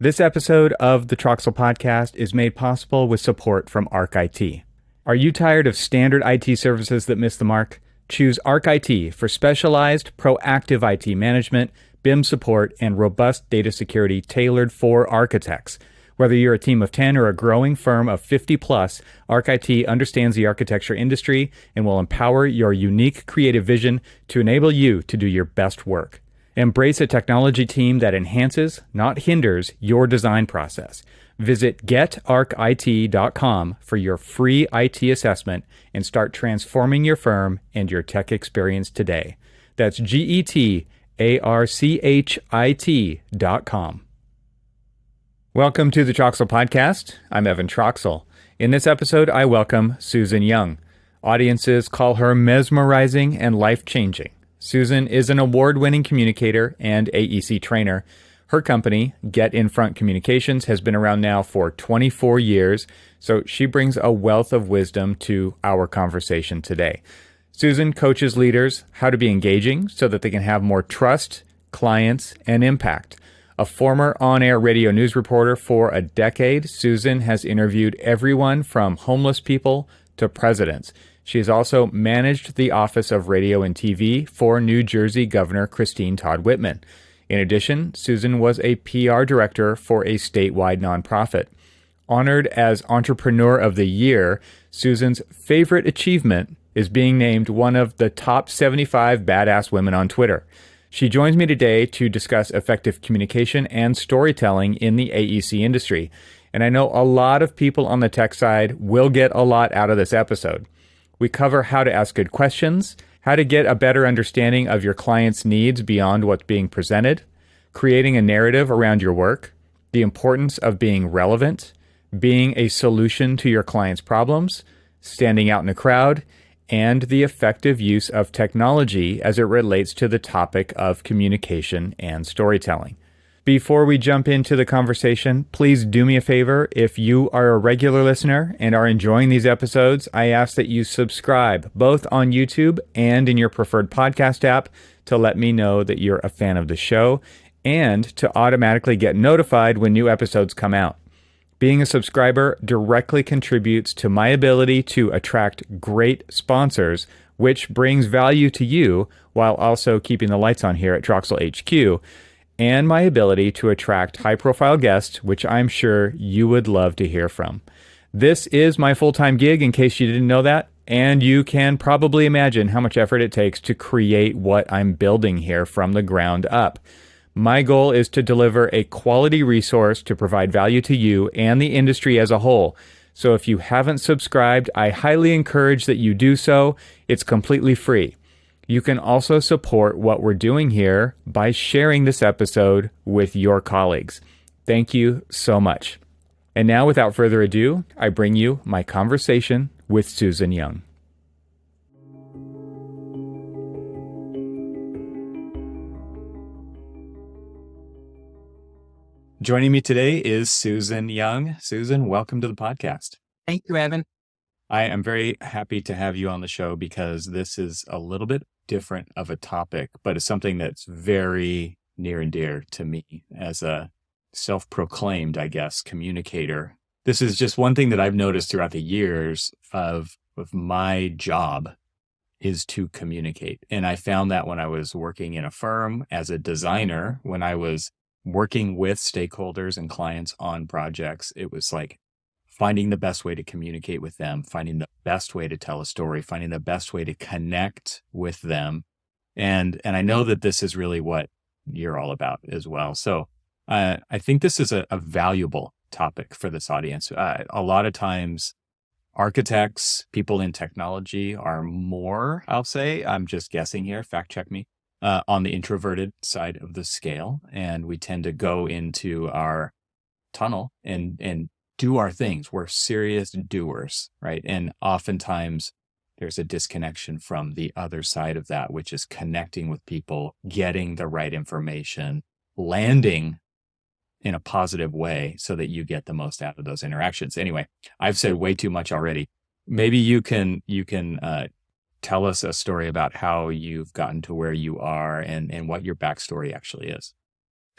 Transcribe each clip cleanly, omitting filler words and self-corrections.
This episode of the Troxel Podcast is made possible with support from ArchIT. Are you tired of standard IT services that miss the mark? Choose ArchIT for specialized, proactive IT management, BIM support, and robust data security tailored for architects. Whether you're a team of 10 or a growing firm of 50 plus, ArchIT understands the architecture industry and will empower your unique creative vision to enable you to do your best work. Embrace a technology team that enhances, not hinders, your design process. Visit getarchit.com for your free IT assessment and start transforming your firm and your tech experience today. That's getarchit.com. Welcome to the Troxel Podcast. I'm Evan Troxel. In this episode, I welcome Susan Young. Audiences call her mesmerizing and life-changing. Susan is an award-winning communicator and AEC trainer. Her company, Get In Front Communications, has been around now for 24 years, so she brings a wealth of wisdom to our conversation today. Susan coaches leaders how to be engaging so that they can have more trust, clients, and impact. A former on-air radio news reporter for a decade, Susan has interviewed everyone from homeless people to presidents. She has also managed the Office of Radio and TV for New Jersey Governor Christine Todd Whitman. In addition, Susan was a PR director for a statewide nonprofit. Honored as Entrepreneur of the Year, Susan's favorite achievement is being named one of the top 75 badass women on Twitter. She joins me today to discuss effective communication and storytelling in the AEC industry. And I know a lot of people on the tech side will get a lot out of this episode. We cover how to ask good questions, how to get a better understanding of your client's needs beyond what's being presented, creating a narrative around your work, the importance of being relevant, being a solution to your client's problems, standing out in a crowd, and the effective use of technology as it relates to the topic of communication and storytelling. Before we jump into the conversation, please do me a favor. If you are a regular listener and are enjoying these episodes, I ask that you subscribe both on YouTube and in your preferred podcast app to let me know that you're a fan of the show and to automatically get notified when new episodes come out. Being a subscriber directly contributes to my ability to attract great sponsors, which brings value to you while also keeping the lights on here at Troxel HQ, and my ability to attract high-profile guests, which I'm sure you would love to hear from. This is my full-time gig, in case you didn't know that, and you can probably imagine how much effort it takes to create what I'm building here from the ground up. My goal is to deliver a quality resource to provide value to you and the industry as a whole. So if you haven't subscribed, I highly encourage that you do so. It's completely free. You can also support what we're doing here by sharing this episode with your colleagues. Thank you so much. And now, without further ado, I bring you my conversation with Susan Young. Joining me today is Susan Young. Susan, welcome to the podcast. Thank you, Evan. I am very happy to have you on the show because this is a little bit different of a topic, but it's something that's very near and dear to me as a self-proclaimed, I guess, communicator. This is just one thing that I've noticed throughout the years of my job is to communicate. And I found that when I was working in a firm as a designer, when I was working with stakeholders and clients on projects, it was like finding the best way to communicate with them, finding the best way to tell a story, finding the best way to connect with them. And I know that this is really what you're all about as well. So I think this is a valuable topic for this audience. A lot of times architects, people in technology are more, I'll say, I'm just guessing here, fact check me, on the introverted side of the scale. And we tend to go into our tunnel and do our things. We're serious doers, right? And oftentimes there's a disconnection from the other side of that, which is connecting with people, getting the right information, landing in a positive way so that you get the most out of those interactions. Anyway, I've said way too much already. Maybe you can tell us a story about how you've gotten to where you are and what your backstory actually is.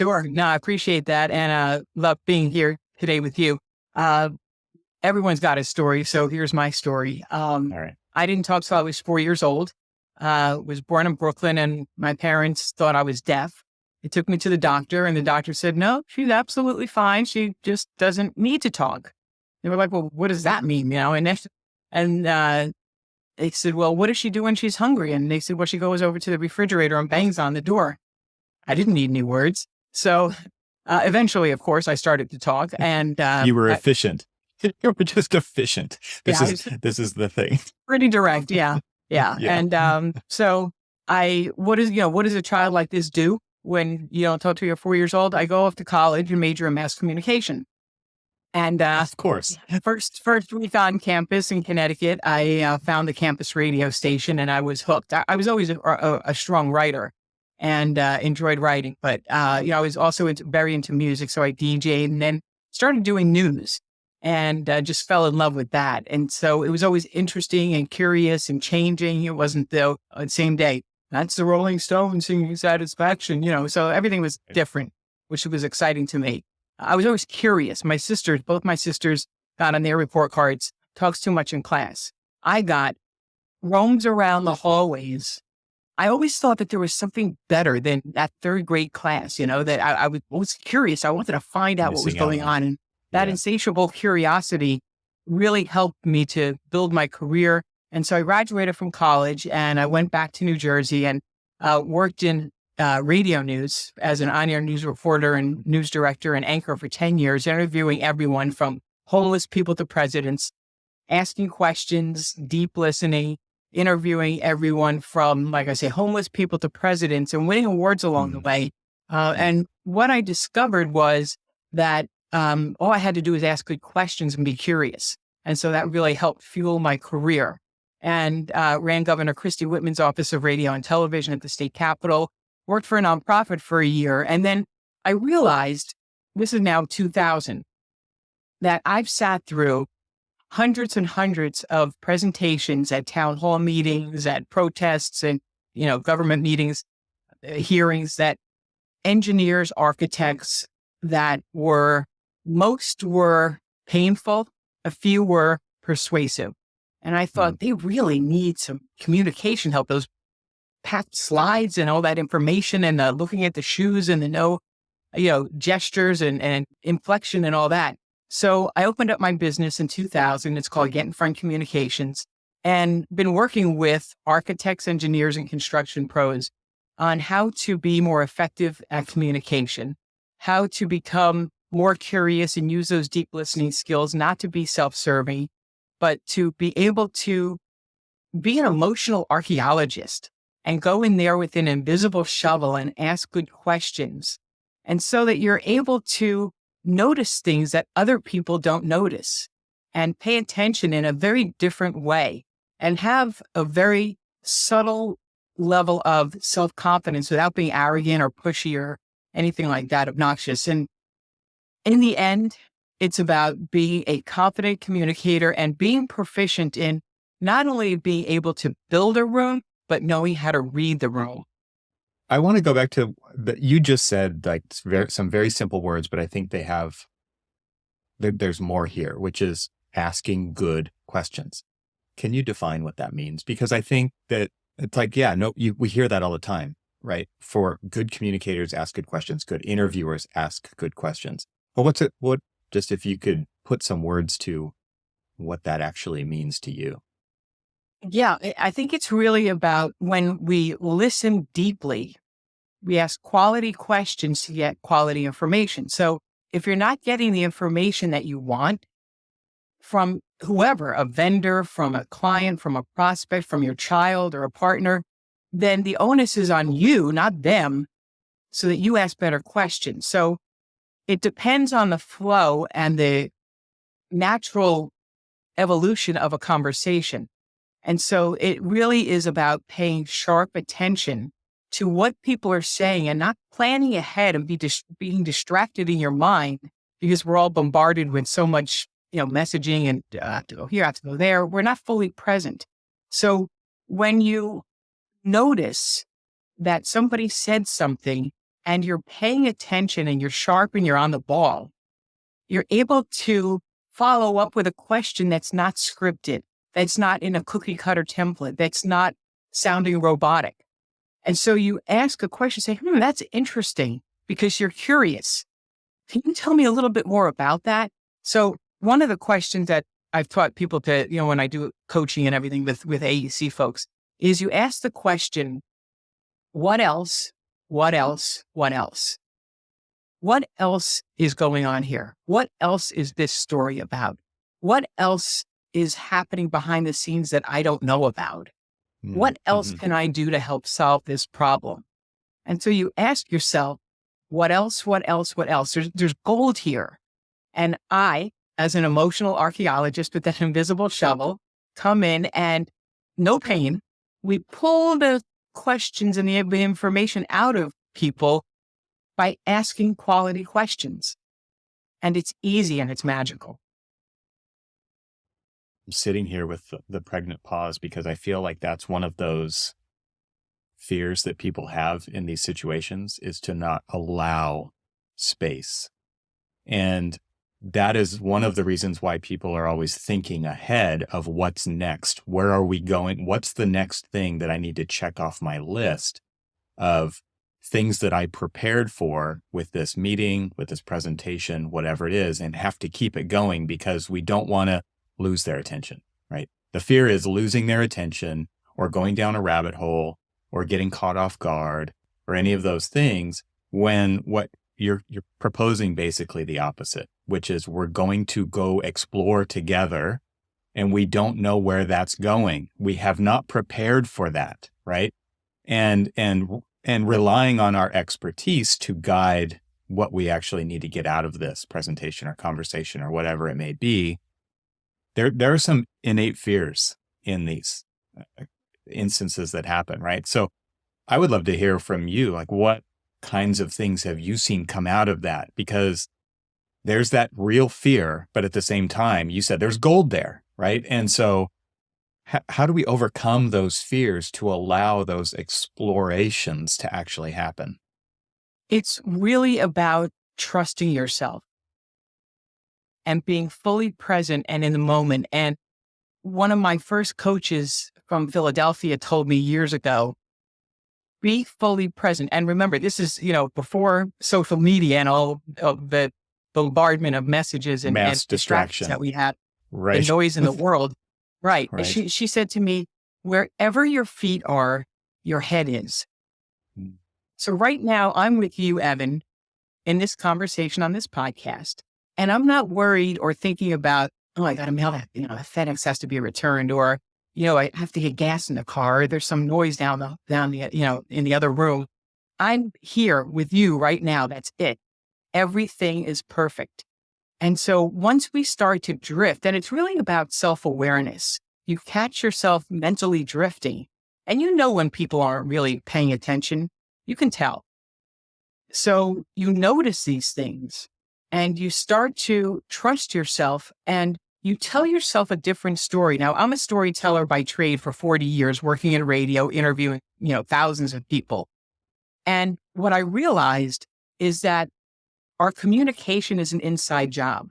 Sure. No, I appreciate that. And love being here today with you. Uh, Everyone's got a story. So here's my story. All right. I didn't talk till I was 4 years old. Was born in Brooklyn and my parents thought I was deaf. They took me to the doctor and the doctor said, no, she's absolutely fine. She just doesn't need to talk. They were like, well, what does that mean? And they said, well, what does she do when she's hungry? And they said, well, she goes over to the refrigerator and bangs on the door. I didn't need any words. So eventually, of course, I started to talk and you were efficient. You were just efficient. This is the thing. Pretty direct. Yeah. Yeah. Yeah. And so what does a child like this do when you don't talk to your 4 years old? I go off to college and major in mass communication. And of course, first week on campus in Connecticut, I found the campus radio station and I was hooked. I was always a strong writer and enjoyed writing, but I was also very into music. So I DJ'd and then started doing news and just fell in love with that. And so it was always interesting and curious and changing. It wasn't the same day. That's the Rolling Stones singing Satisfaction, so everything was different, which was exciting to me. I was always curious. Both my sisters got on their report cards, talks too much in class. I got roams around the hallways. I always thought that there was something better than that third grade class, that I was curious. I wanted to find out what was going on. And that insatiable curiosity really helped me to build my career. And so I graduated from college and I went back to New Jersey and worked in radio news as an on-air news reporter and news director and anchor for 10 years, interviewing everyone from homeless people to presidents, asking questions, deep listening, interviewing everyone from, like I say, homeless people to presidents and winning awards along the way. And what I discovered was that all I had to do was ask good questions and be curious. And so that really helped fuel my career. And ran Governor Christie Whitman's Office of Radio and Television at the state capitol, worked for a nonprofit for a year. And then I realized, this is now 2000, that I've sat through hundreds and hundreds of presentations at town hall meetings, at protests and, government meetings, hearings that engineers, architects most were painful. A few were persuasive. And I thought they really need some communication help. Those packed slides and all that information and looking at the shoes and the gestures and inflection and all that. So I opened up my business in 2000. It's called Get in Front Communications, and been working with architects, engineers, and construction pros on how to be more effective at communication, how to become more curious and use those deep listening skills, not to be self-serving, but to be able to be an emotional archaeologist and go in there with an invisible shovel and ask good questions. And so that you're able to notice things that other people don't notice and pay attention in a very different way and have a very subtle level of self-confidence without being arrogant or pushy or anything like that, obnoxious. And in the end, it's about being a confident communicator and being proficient in not only being able to build a room, but knowing how to read the room. I want to go back to you just said like some very simple words, but I think there's more here, which is asking good questions. Can you define what that means? Because I think that it's like, we hear that all the time, right? For good communicators, ask good questions. Good interviewers, ask good questions. But just if you could put some words to what that actually means to you. Yeah, I think it's really about when we listen deeply, we ask quality questions to get quality information. So if you're not getting the information that you want from whoever, a vendor, from a client, from a prospect, from your child or a partner, then the onus is on you, not them, so that you ask better questions. So it depends on the flow and the natural evolution of a conversation. And so it really is about paying sharp attention to what people are saying and not planning ahead and being distracted in your mind because we're all bombarded with so much, messaging and I have to go here, I have to go there. We're not fully present. So when you notice that somebody said something and you're paying attention and you're sharp and you're on the ball, you're able to follow up with a question that's not scripted, that's not in a cookie cutter template, that's not sounding robotic. And so you ask a question, say, that's interesting, because you're curious. Can you tell me a little bit more about that? So one of the questions that I've taught people to, when I do coaching and everything with AEC folks, is you ask the question, what else, what else, what else? What else is going on here? What else is this story about? What else is happening behind the scenes that I don't know about? What else can I do to help solve this problem? And so you ask yourself, what else, what else, what else? There's gold here. And I, as an emotional archaeologist with that invisible shovel, come in and no pain. We pull the questions and the information out of people by asking quality questions. And it's easy and it's magical. I'm sitting here with the pregnant pause because I feel like that's one of those fears that people have in these situations, is to not allow space. And that is one of the reasons why people are always thinking ahead of what's next. Where are we going? What's the next thing that I need to check off my list of things that I prepared for with this meeting, with this presentation, whatever it is, and have to keep it going because we don't want to lose their attention, right? The fear is losing their attention or going down a rabbit hole or getting caught off guard or any of those things, when what you're proposing basically the opposite, which is we're going to go explore together and we don't know where that's going. We have not prepared for that, right? And relying on our expertise to guide what we actually need to get out of this presentation or conversation or whatever it may be. There are some innate fears in these instances that happen, right? So I would love to hear from you, like what kinds of things have you seen come out of that? Because there's that real fear, but at the same time, you said there's gold there, right? And so how do we overcome those fears to allow those explorations to actually happen? It's really about trusting yourself and being fully present and in the moment. And one of my first coaches from Philadelphia told me years ago, be fully present. And remember, this is, before social media and all of the bombardment of messages and distractions that we had, right? The noise in the world. Right. Right. She said to me, wherever your feet are, your head is. So right now I'm with you, Evan, in this conversation on this podcast, and I'm not worried or thinking about, oh, I got to mail that, FedEx has to be returned, or, I have to get gas in the car. There's some noise down the, in the other room. I'm here with you right now. That's it. Everything is perfect. And so once we start to drift, and it's really about self-awareness, you catch yourself mentally drifting, and when people aren't really paying attention, you can tell. So you notice these things and you start to trust yourself and you tell yourself a different story. Now, I'm a storyteller by trade for 40 years, working in radio, interviewing, thousands of people. And what I realized is that our communication is an inside job.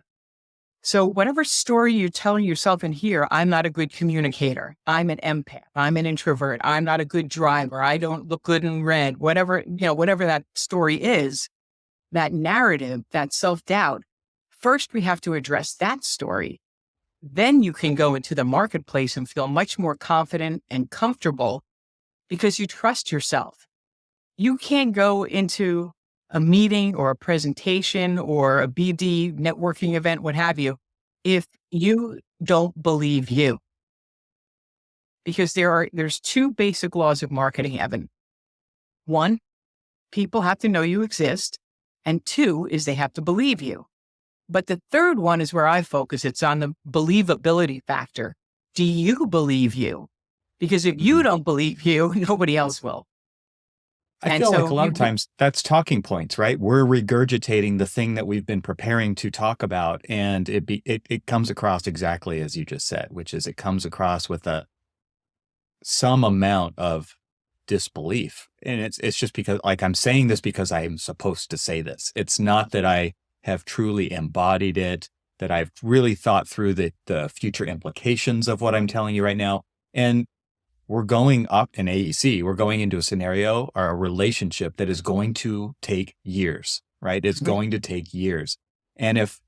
So whatever story you're telling yourself in here, I'm not a good communicator. I'm an empath. I'm an introvert. I'm not a good driver. I don't look good in red. Whatever that story is, that narrative, that self-doubt, first we have to address that story. Then you can go into the marketplace and feel much more confident and comfortable because you trust yourself. You can't go into a meeting or a presentation or a BD networking event, what have you, if you don't believe you. Because there's two basic laws of marketing, Evan. One, people have to know you exist. And two is they have to believe you. But the third one is where I focus. It's on the believability factor. Do you believe you? Because if you don't believe you, nobody else will. I feel like a lot of times that's talking points, right? We're regurgitating the thing that we've been preparing to talk about. And it comes across exactly as you just said, which is it comes across with some amount of disbelief. And it's just because, like, I'm saying this because I'm supposed to say this. It's not that I have truly embodied it, that I've really thought through the future implications of what I'm telling you right now. And we're going up in AEC, we're going into a scenario or a relationship that is going to take years, right? It's going to take years. And if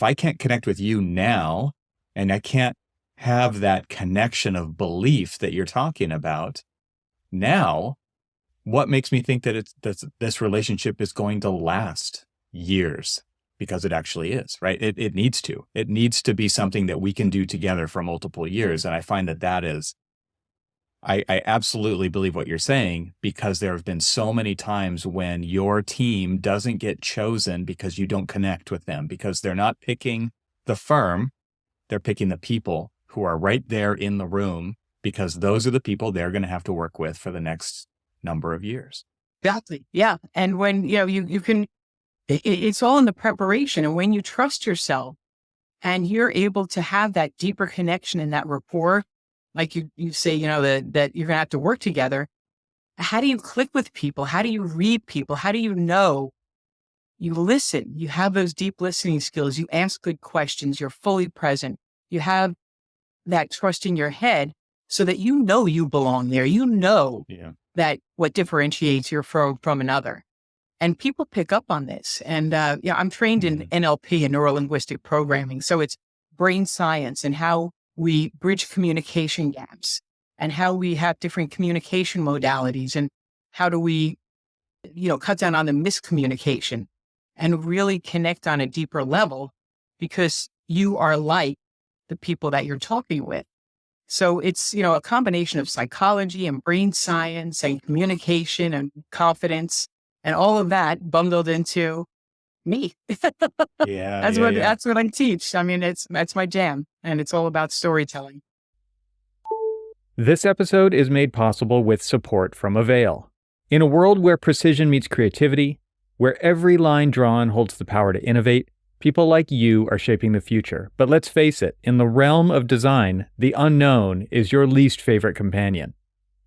I can't connect with you now, and I can't have that connection of belief that you're talking about now, what makes me think that this relationship is going to last years? Because it actually is, right? It needs to. It needs to be something that we can do together for multiple years. And I find that is, I absolutely believe what you're saying, because there have been so many times when your team doesn't get chosen because you don't connect with them, because they're not picking the firm, they're picking the people who are right there in the room, because those are the people they're going to have to work with for the next number of years. Exactly. Yeah. And when, you can, it's all in the preparation. And when you trust yourself and you're able to have that deeper connection and that rapport, like you say, that you're going to have to work together. How do you click with people? How do you read people? How do you know? You listen, you have those deep listening skills. You ask good questions. You're fully present. You have that trust in your head so that you belong there. That what differentiates you from another. And people pick up on this. And I'm trained in NLP and neuro-linguistic programming. So it's brain science and how we bridge communication gaps and how we have different communication modalities and how do we, cut down on the miscommunication and really connect on a deeper level, because you are like the people that you're talking with. So it's, a combination of psychology and brain science and communication and confidence and all of that bundled into me. That's what I teach. I mean, that's my jam, and it's all about storytelling. This episode is made possible with support from AVAIL. In a world where precision meets creativity, where every line drawn holds the power to innovate, people like you are shaping the future. But let's face it, in the realm of design, the unknown is your least favorite companion.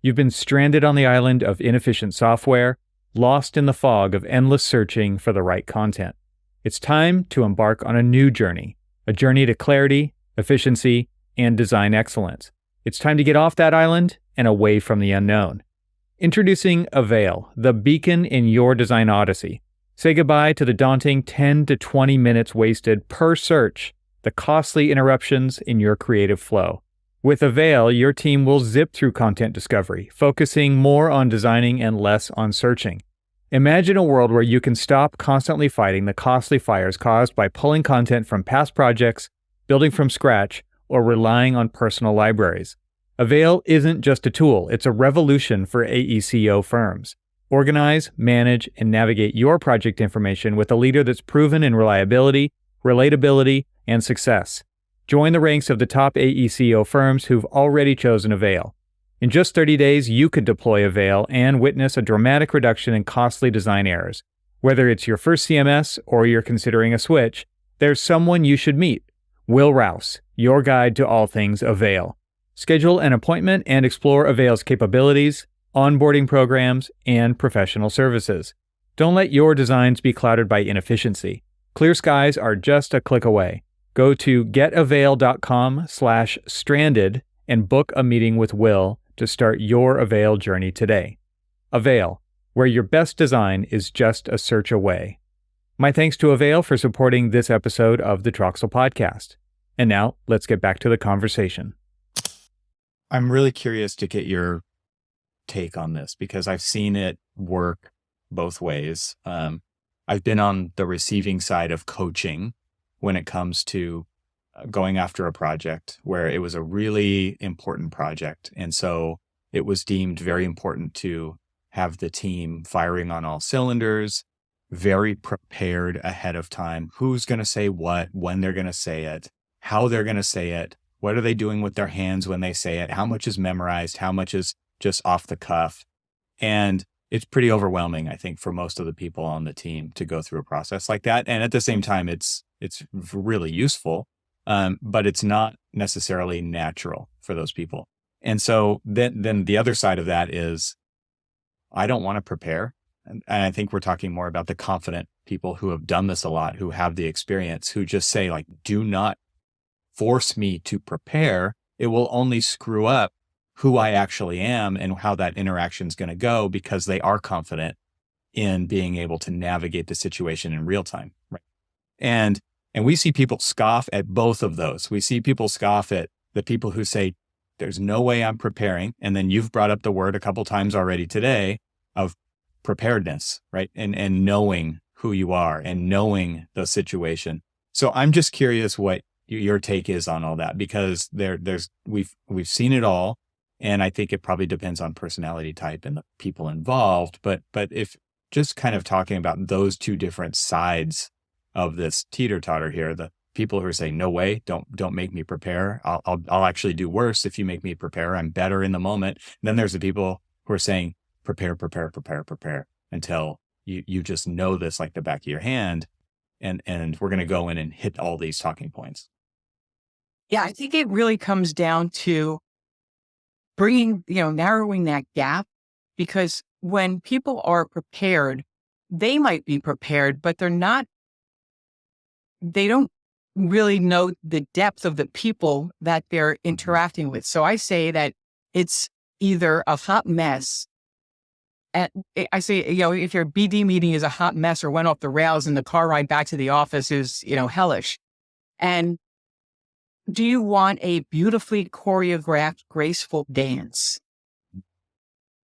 You've been stranded on the island of inefficient software, lost in the fog of endless searching for the right content. It's time to embark on a new journey, a journey to clarity, efficiency, and design excellence. It's time to get off that island and away from the unknown. Introducing AVAIL, the beacon in your design odyssey. Say goodbye to the daunting 10 to 20 minutes wasted per search, the costly interruptions in your creative flow. With AVAIL, your team will zip through content discovery, focusing more on designing and less on searching. Imagine a world where you can stop constantly fighting the costly fires caused by pulling content from past projects, building from scratch, or relying on personal libraries. AVAIL isn't just a tool, it's a revolution for AECO firms. Organize, manage, and navigate your project information with a leader that's proven in reliability, relatability, and success. Join the ranks of the top AECO firms who've already chosen AVAIL. In just 30 days, you could deploy AVAIL and witness a dramatic reduction in costly design errors. Whether it's your first CMS or you're considering a switch, there's someone you should meet. Will Rouse, your guide to all things AVAIL. Schedule an appointment and explore AVAIL's capabilities, onboarding programs, and professional services. Don't let your designs be clouded by inefficiency. Clear skies are just a click away. Go to getavail.com/stranded and book a meeting with Will to start your AVAIL journey today. AVAIL, where your best design is just a search away. My thanks to AVAIL for supporting this episode of the Troxel Podcast. And now, let's get back to the conversation. I'm really curious to get your take on this, because I've seen it work both ways. I've been on the receiving side of coaching when it comes to going after a project where it was a really important project. And so it was deemed very important to have the team firing on all cylinders, very prepared ahead of time. Who's going to say what, when they're going to say it, how they're going to say it, what are they doing with their hands when they say it, how much is memorized, how much is just off the cuff. And it's pretty overwhelming, I think, for most of the people on the team to go through a process like that. And at the same time, it's really useful, but it's not necessarily natural for those people. And so then the other side of that is I don't want to prepare. And I think we're talking more about the confident people who have done this a lot, who have the experience, who just say like, do not force me to prepare. It will only screw up who I actually am and how that interaction is going to go, because they are confident in being able to navigate the situation in real time. Right. And we see people scoff at both of those. We see people scoff at the people who say, there's no way I'm preparing. And then you've brought up the word a couple times already today of preparedness, right? And knowing who you are and knowing the situation. So I'm just curious what your take is on all that, because we've seen it all. And I think it probably depends on personality type and the people involved. But if just kind of talking about those two different sides of this teeter-totter here, the people who are saying, no way, don't make me prepare. I'll actually do worse if you make me prepare. I'm better in the moment. And then there's the people who are saying, prepare until you just know this like the back of your hand. And we're going to go in and hit all these talking points. Yeah, I think it really comes down to narrowing that gap, because when people are prepared, they might be prepared, but they don't really know the depth of the people that they're interacting with. So I say that it's either a hot mess. I say, if your BD meeting is a hot mess or went off the rails and the car ride back to the office is, hellish. And do you want a beautifully choreographed, graceful dance?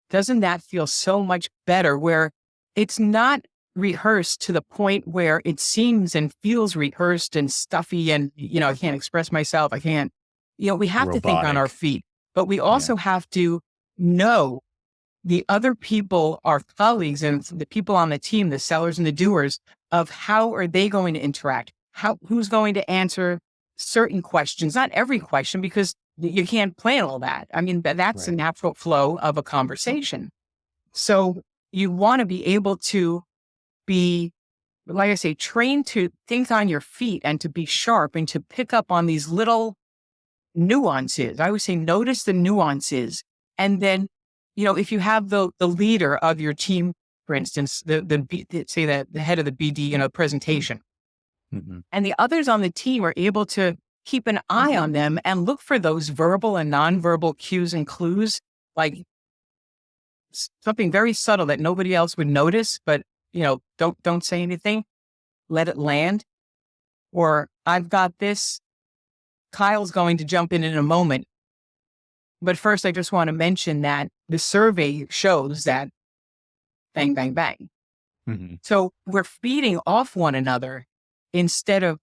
Doesn't that feel so much better, where it's not rehearsed to the point where it seems and feels rehearsed and stuffy and, I can't express myself. I can't, we have to think on our feet, but we also have to know the other people, our colleagues and the people on the team, the sellers and the doers, of how are they going to interact? Who's going to answer certain questions, not every question, because you can't plan all that. I mean, that's a natural flow of a conversation. So you want to be able to be, like I say, trained to think on your feet and to be sharp and to pick up on these little nuances. I would say notice the nuances. And then, if you have the leader of your team, for instance, say that the head of the BD, presentation, and the others on the team are able to keep an eye on them and look for those verbal and nonverbal cues and clues, like something very subtle that nobody else would notice, but don't say anything, let it land. Or I've got this, Kyle's going to jump in a moment. But first, I just want to mention that the survey shows that bang, bang, bang. So we're feeding off one another instead of,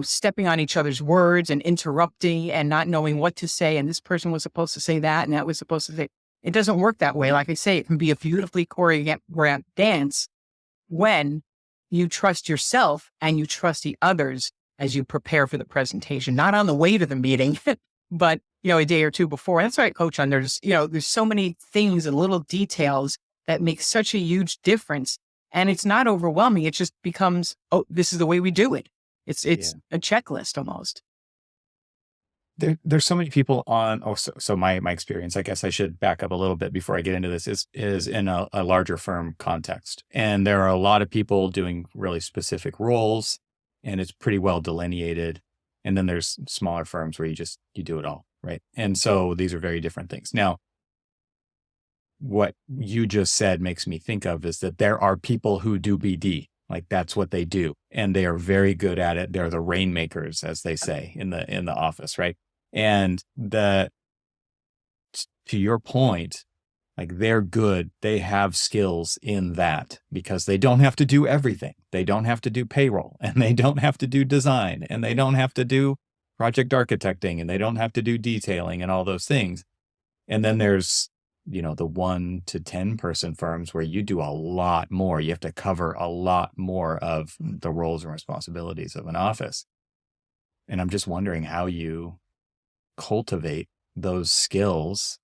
stepping on each other's words and interrupting and not knowing what to say. And this person was supposed to say that, and that was supposed to say, it doesn't work that way. Like I say, it can be a beautifully choreographed dance when you trust yourself and you trust the others as you prepare for the presentation, not on the way to the meeting, but, a day or two before. That's why I coach on there's so many things and little details that make such a huge difference. And it's not overwhelming. It just becomes, this is the way we do it. It's a checklist almost. There's so many people on, so my experience, I guess I should back up a little bit before I get into this, is in a larger firm context. And there are a lot of people doing really specific roles, and it's pretty well delineated. And then there's smaller firms where you do it all, right? And so these are very different things. Now, what you just said makes me think of is that there are people who do BD, like that's what they do, and they are very good at it. They're the rainmakers, as they say in the office, right? And to your point, like they're good, they have skills in that because they don't have to do everything. They don't have to do payroll, and they don't have to do design, and they don't have to do project architecting, and they don't have to do detailing and all those things. And then there's, the 1 to 10 person firms where you do a lot more. You have to cover a lot more of the roles and responsibilities of an office. And I'm just wondering how you cultivate those skills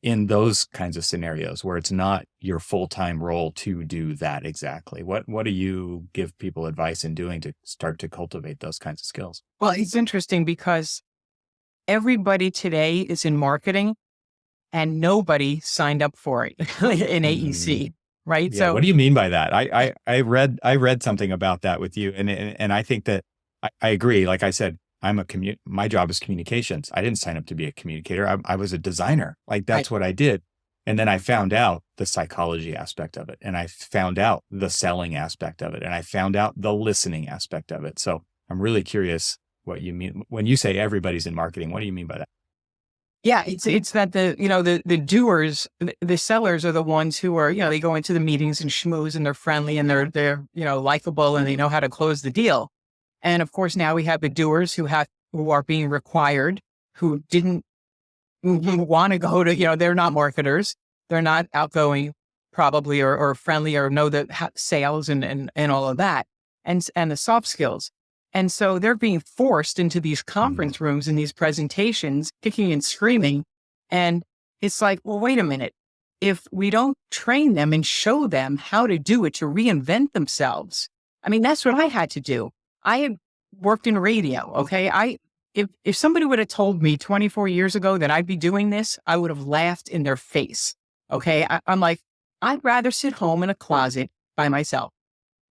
in those kinds of scenarios where it's not your full-time role to do that exactly. What do you give people advice in doing to start to cultivate those kinds of skills? Well, it's interesting because everybody today is in marketing, and nobody signed up for it in AEC, right? Yeah. What do you mean by that? I read something about that with you, and I think that I agree. Like I said, my job is communications. I didn't sign up to be a communicator. I was a designer. Like that's what I did. And then I found out the psychology aspect of it, and I found out the selling aspect of it, and I found out the listening aspect of it. So I'm really curious what you mean when you say everybody's in marketing. What do you mean by that? Yeah, it's that the doers, the sellers are the ones who are, they go into the meetings and schmooze and they're friendly and they're likable and they know how to close the deal. And of course, now we have the doers who are being required, who didn't want to go to, they're not marketers, they're not outgoing probably or friendly or know the sales and all of that and the soft skills. And so they're being forced into these conference rooms and these presentations, kicking and screaming. And it's like, well, wait a minute. If we don't train them and show them how to do it, to reinvent themselves. I mean, that's what I had to do. I had worked in radio. Okay. If somebody would have told me 24 years ago that I'd be doing this, I would have laughed in their face. Okay. I'm like, I'd rather sit home in a closet by myself.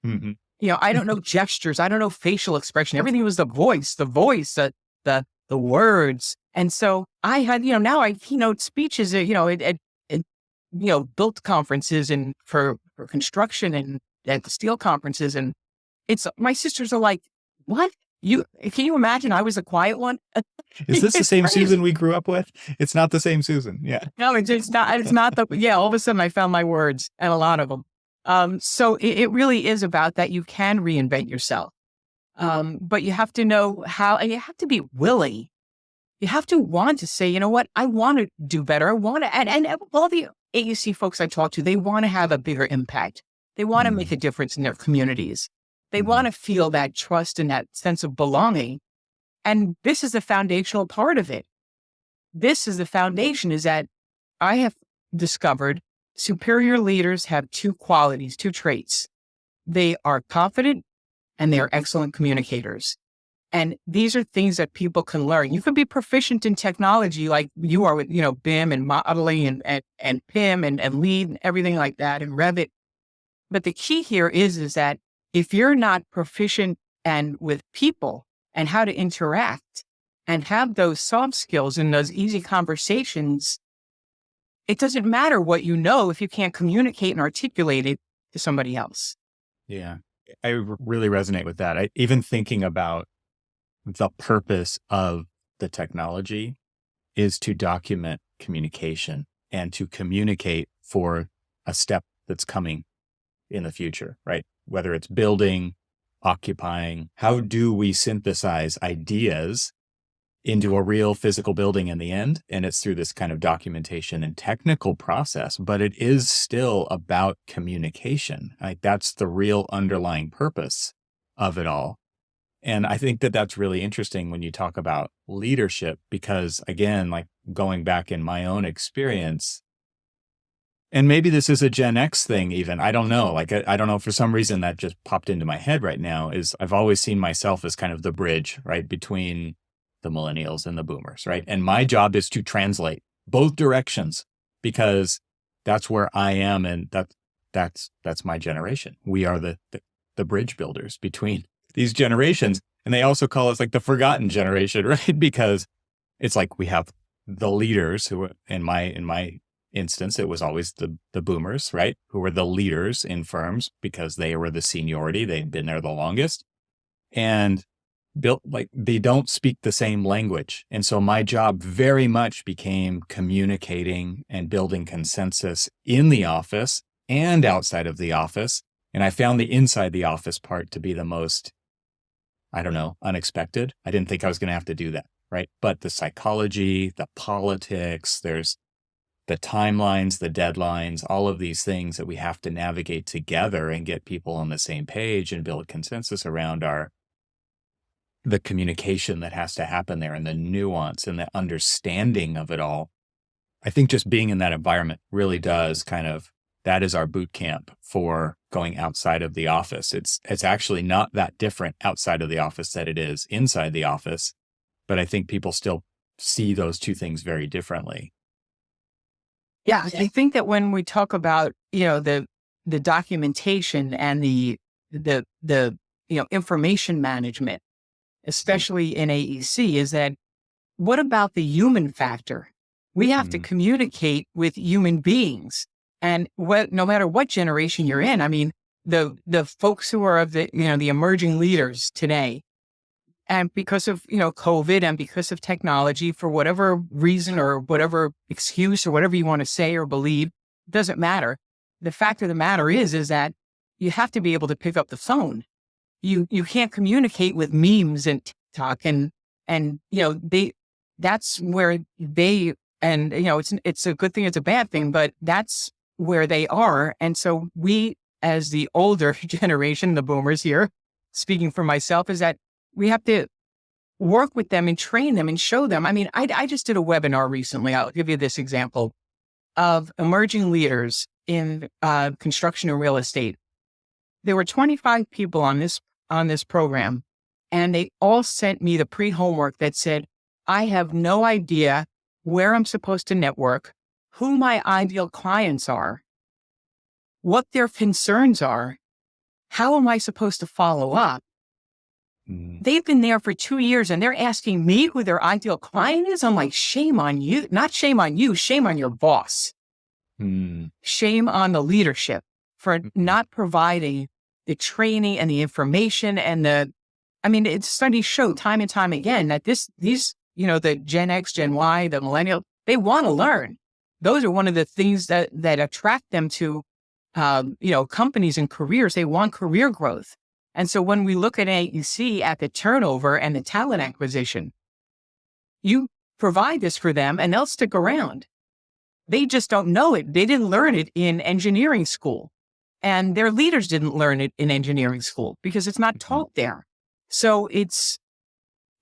Mm-hmm. I don't know gestures. I don't know facial expression. Everything was the voice, the words. And so I had, now I keynote speeches, at built conferences and for construction and at the steel conferences. And my sisters are like, what? Can you imagine I was a quiet one? Is this the same Susan we grew up with? It's not the same Susan. Yeah. No, it's not all of a sudden I found my words and a lot of them. So it really is about that. You can reinvent yourself. But you have to know how, and you have to be willing. You have to want to say, you know what, I want to do better. I want to, and all the AUC folks I talk to, they want to have a bigger impact. They want to make a difference in their communities. They want to feel that trust and that sense of belonging. And this is the foundational part of it. This is the foundation, is that I have discovered superior leaders have two qualities, two traits. They are confident and they are excellent communicators. And these are things that people can learn. You can be proficient in technology like you are with, BIM and modeling and PIM and lead and everything like that and Revit. But the key here is that if you're not proficient and with people and how to interact and have those soft skills and those easy conversations, it doesn't matter what you know if you can't communicate and articulate it to somebody else. Yeah, I really resonate with that. Even thinking about the purpose of the technology is to document communication and to communicate for a step that's coming in the future, right? Whether it's building, occupying, how do we synthesize ideas into a real physical building in the end? And it's through this kind of documentation and technical process, but it is still about communication. Like that's the real underlying purpose of it all. And I think that that's really interesting when you talk about leadership, because again, like going back in my own experience, and maybe this is a Gen X thing even, I don't know. Like, I don't know, for some reason that just popped into my head right now, is I've always seen myself as kind of the bridge, right, between the millennials and the boomers, right? And my job is to translate both directions, because that's where I am. And that's my generation. We are the bridge builders between these generations. And they also call us like the forgotten generation, right? Because it's like we have the leaders who, in my instance, it was always the boomers, right? Who were the leaders in firms because they were the seniority. They'd been there the longest. And built like they don't speak the same language. And so my job very much became communicating and building consensus in the office and outside of the office. And I found the inside the office part to be the most, I don't know, unexpected. I didn't think I was going to have to do that, right? But the psychology, the politics, there's the timelines, the deadlines, all of these things that we have to navigate together and get people on the same page and build consensus around the communication that has to happen there and the nuance and the understanding of it all. I think just being in that environment really does that is our boot camp for going outside of the office. It's actually not that different outside of the office that it is inside the office, but I think people still see those two things very differently. Yeah, I think that when we talk about, the documentation and the information management, especially in AEC, is that what about the human factor? We have to communicate with human beings, and no matter what generation you're in. I mean, the folks who are of the emerging leaders today, and because of COVID and because of technology, for whatever reason or whatever excuse or whatever you want to say or believe, doesn't matter. The fact of the matter is that you have to be able to pick up the phone. You can't communicate with memes and TikTok and that's where they, and it's a good thing, it's a bad thing, but that's where they are. And so we, as the older generation, the boomers here, speaking for myself, is that we have to work with them and train them and show them. I mean, I just did a webinar recently. I'll give you this example of emerging leaders in construction and real estate. There were 25 people on this program, and they all sent me the pre-homework that said, I have no idea where I'm supposed to network, who my ideal clients are, what their concerns are, how am I supposed to follow up? They've been there for 2 years and they're asking me who their ideal client is. I'm like, shame on you. Not shame on you, shame on your boss. Shame on the leadership for not providing the training and the information and studies show time and time again that these, the Gen X, Gen Y, the millennial, they want to learn. Those are one of the things that attract them to, companies and careers. They want career growth. And so when we look at AEC at the turnover and the talent acquisition, you provide this for them and they'll stick around. They just don't know it. They didn't learn it in engineering school, and their leaders didn't learn it in engineering school because it's not taught there. So it's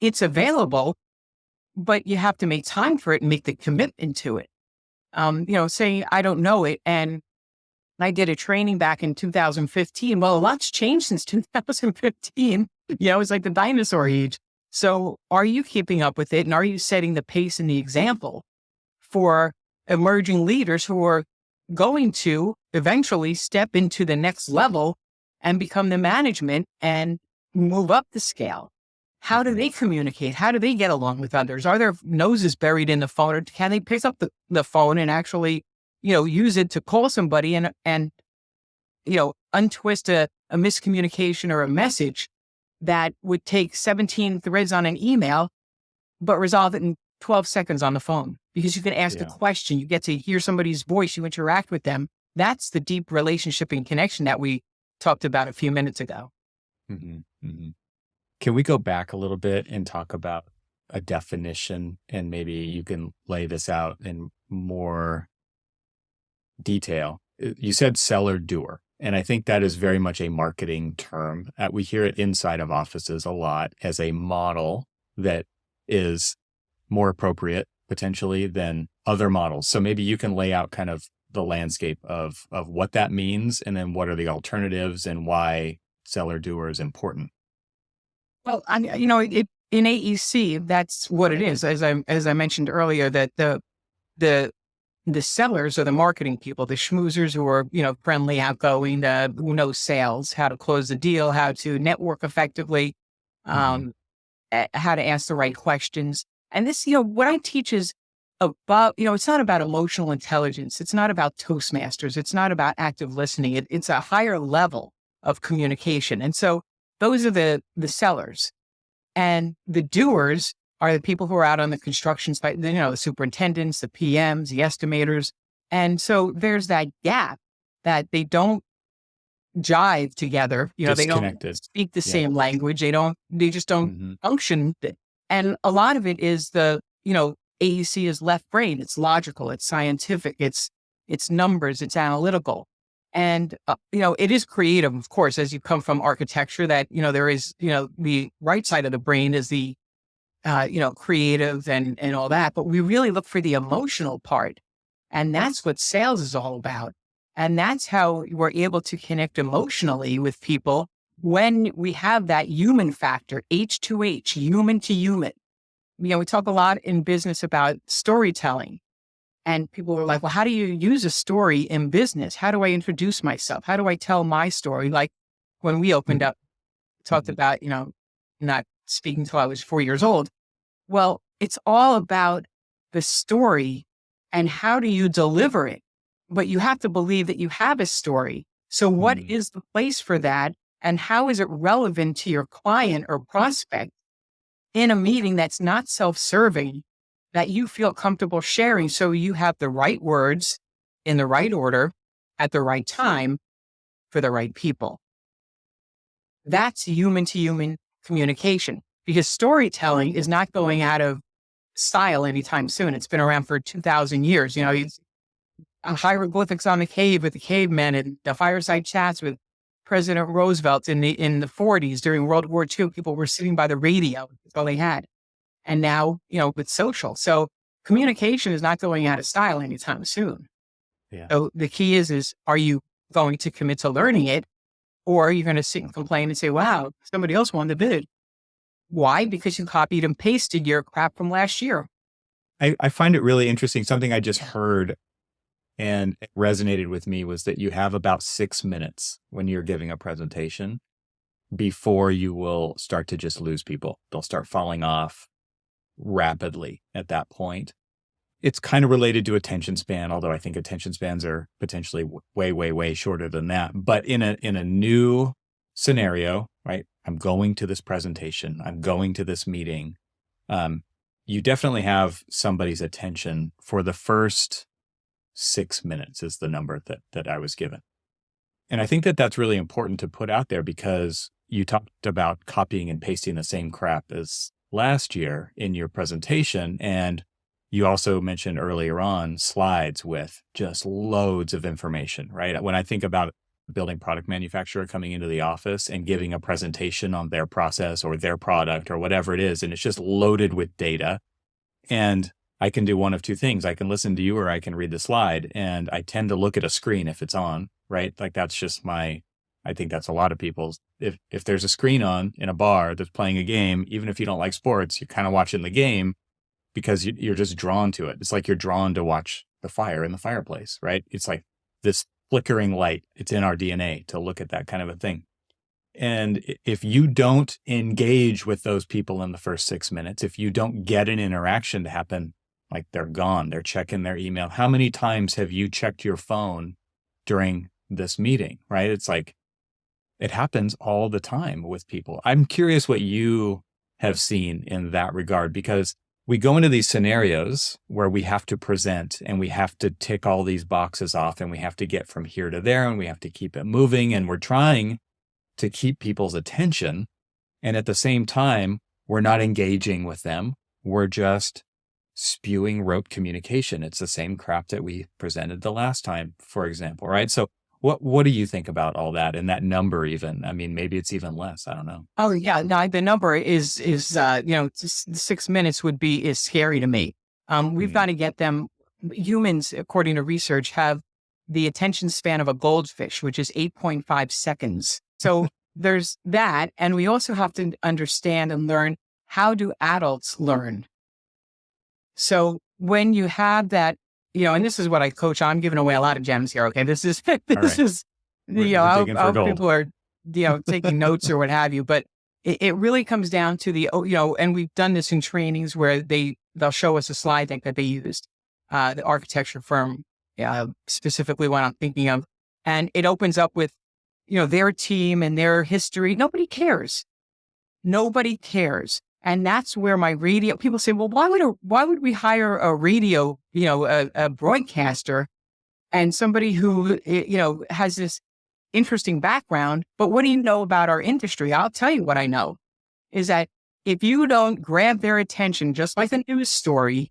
available, but you have to make time for it and make the commitment to it. Saying I don't know it, and I did a training back in 2015. Well, a lot's changed since 2015. It's like the dinosaur age. So are you keeping up with it? And are you setting the pace and the example for emerging leaders who are going to eventually step into the next level and become the management and move up the scale? How do they communicate? How do they get along with others? Are their noses buried in the phone, or can they pick up the phone and actually use it to call somebody and untwist a miscommunication or a message that would take 17 threads on an email, but resolve it in 12 seconds on the phone? Because you can ask a question, you get to hear somebody's voice, you interact with them. That's the deep relationship and connection that we talked about a few minutes ago. Can we go back a little bit and talk about a definition, and maybe you can lay this out in more detail? You said seller doer, and I think that is very much a marketing term. We hear it inside of offices a lot as a model that is more appropriate potentially than other models. So maybe you can lay out kind of the landscape of what that means, and then what are the alternatives and why seller doer is important. Well, in AEC, that's what it is. As I mentioned earlier, that the sellers are the marketing people, the schmoozers who are, friendly, outgoing, who know sales, how to close the deal, how to network effectively, how to ask the right questions. And this, what I teach is about, it's not about emotional intelligence. It's not about Toastmasters. It's not about active listening. It's a higher level of communication. And so those are the sellers, and the doers are the people who are out on the construction site, the superintendents, the PMs, the estimators. And so there's that gap that they don't jive together. They don't speak the same language. They just don't function. And a lot of it is AEC is left brain. It's logical, it's scientific, it's numbers, it's analytical. And, it is creative, of course, as you come from architecture, that, there is, the right side of the brain is the, creative and all that. But we really look for the emotional part. And that's what sales is all about. And that's how we're able to connect emotionally with people when we have that human factor, H2H, human to human. We talk a lot in business about storytelling. And people were like, well, how do you use a story in business? How do I introduce myself? How do I tell my story? Like when we opened up, talked about, not speaking till I was 4 years old. Well, it's all about the story and how do you deliver it? But you have to believe that you have a story. So what is the place for that? And how is it relevant to your client or prospect in a meeting that's not self-serving, that you feel comfortable sharing so you have the right words in the right order at the right time for the right people? That's human to human communication, because storytelling is not going out of style anytime soon. It's been around for 2,000 years. Hieroglyphics on the cave with the cavemen and the fireside chats with President Roosevelt in the 40s during World War II. People were sitting by the radio. That's all they had. And now, with social. So communication is not going out of style anytime soon. Yeah. So the key is are you going to commit to learning it? Or are you going to sit and complain and say, wow, somebody else won the bid? Why? Because you copied and pasted your crap from last year. I find it really interesting. Something I just heard and it resonated with me was that you have about 6 minutes when you're giving a presentation before you will start to just lose people. They'll start falling off rapidly at that point. It's kind of related to attention span, although I think attention spans are potentially way, way, way shorter than that. But in a new scenario, right? I'm going to this presentation. I'm going to this meeting. You definitely have somebody's attention for the first 6 minutes is the number that I was given. And I think that that's really important to put out there, because you talked about copying and pasting the same crap as last year in your presentation. And you also mentioned earlier on slides with just loads of information, right? When I think about a building product manufacturer coming into the office and giving a presentation on their process or their product or whatever it is, and it's just loaded with data. And I can do one of two things. I can listen to you or I can read the slide. And I tend to look at a screen if it's on, right? Like that's just I think that's a lot of people's. If there's a screen on in a bar that's playing a game, even if you don't like sports, you're kind of watching the game because you're just drawn to it. It's like you're drawn to watch the fire in the fireplace, right? It's like this flickering light. It's in our DNA to look at that kind of a thing. And if you don't engage with those people in the first 6 minutes, if you don't get an interaction to happen, like they're gone, they're checking their email. How many times have you checked your phone during this meeting, right? It's like, it happens all the time with people. I'm curious what you have seen in that regard, because we go into these scenarios where we have to present and we have to tick all these boxes off and we have to get from here to there and we have to keep it moving, and we're trying to keep people's attention. And at the same time, we're not engaging with them. We're just spewing rote communication. It's the same crap that we presented the last time, for example, right? So what do you think about all that and that number even? I mean, maybe it's even less. I don't know. Oh yeah. No, the number is 6 minutes is scary to me. We've got to get them. Humans, according to research, have the attention span of a goldfish, which is 8.5 seconds. So there's that. And we also have to understand and learn, how do adults learn? So when you have that, and this is what I coach on. I'm giving away a lot of gems here. Okay. This is, Right. I digging for hope gold. people are, taking notes or what have you, but it really comes down to and we've done this in trainings where they'll show us a slide deck that they used, the architecture firm, specifically what I'm thinking of. And it opens up with, their team and their history. Nobody cares. Nobody cares. And that's where my radio, people say, well, why would we hire a radio, a broadcaster and somebody who, has this interesting background, but what do you know about our industry? I'll tell you what I know is that if you don't grab their attention, just like a news story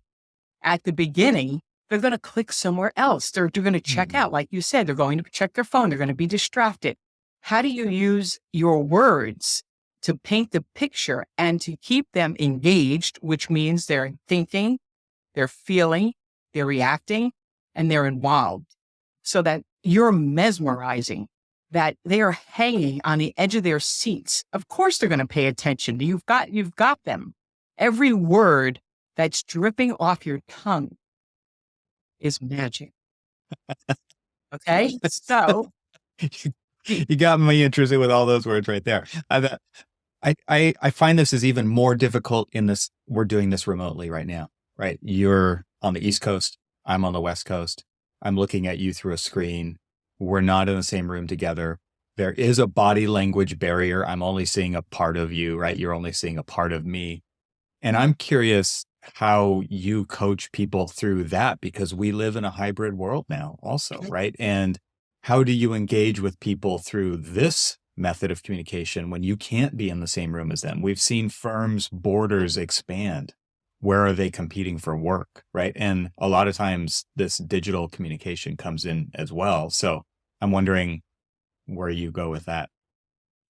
at the beginning, they're going to click somewhere else. They're going to check out. Like you said, they're going to check their phone. They're going to be distracted. How do you use your words to paint the picture and to keep them engaged, which means they're thinking, they're feeling, they're reacting, and they're involved, so that you're mesmerizing, that they are hanging on the edge of their seats. Of course, they're going to pay attention. You've got them. Every word that's dripping off your tongue is magic. Okay. So You got me interested with all those words right there. I find this is even more difficult in this. We're doing this remotely right now, right? You're on the East Coast. I'm on the West Coast. I'm looking at you through a screen. We're not in the same room together. There is a body language barrier. I'm only seeing a part of you, right? You're only seeing a part of me. And I'm curious how you coach people through that, because we live in a hybrid world now also, right? And how do you engage with people through this method of communication when you can't be in the same room as them? We've seen firms' borders expand. Where are they competing for work, right? And a lot of times this digital communication comes in as well. So I'm wondering where you go with that.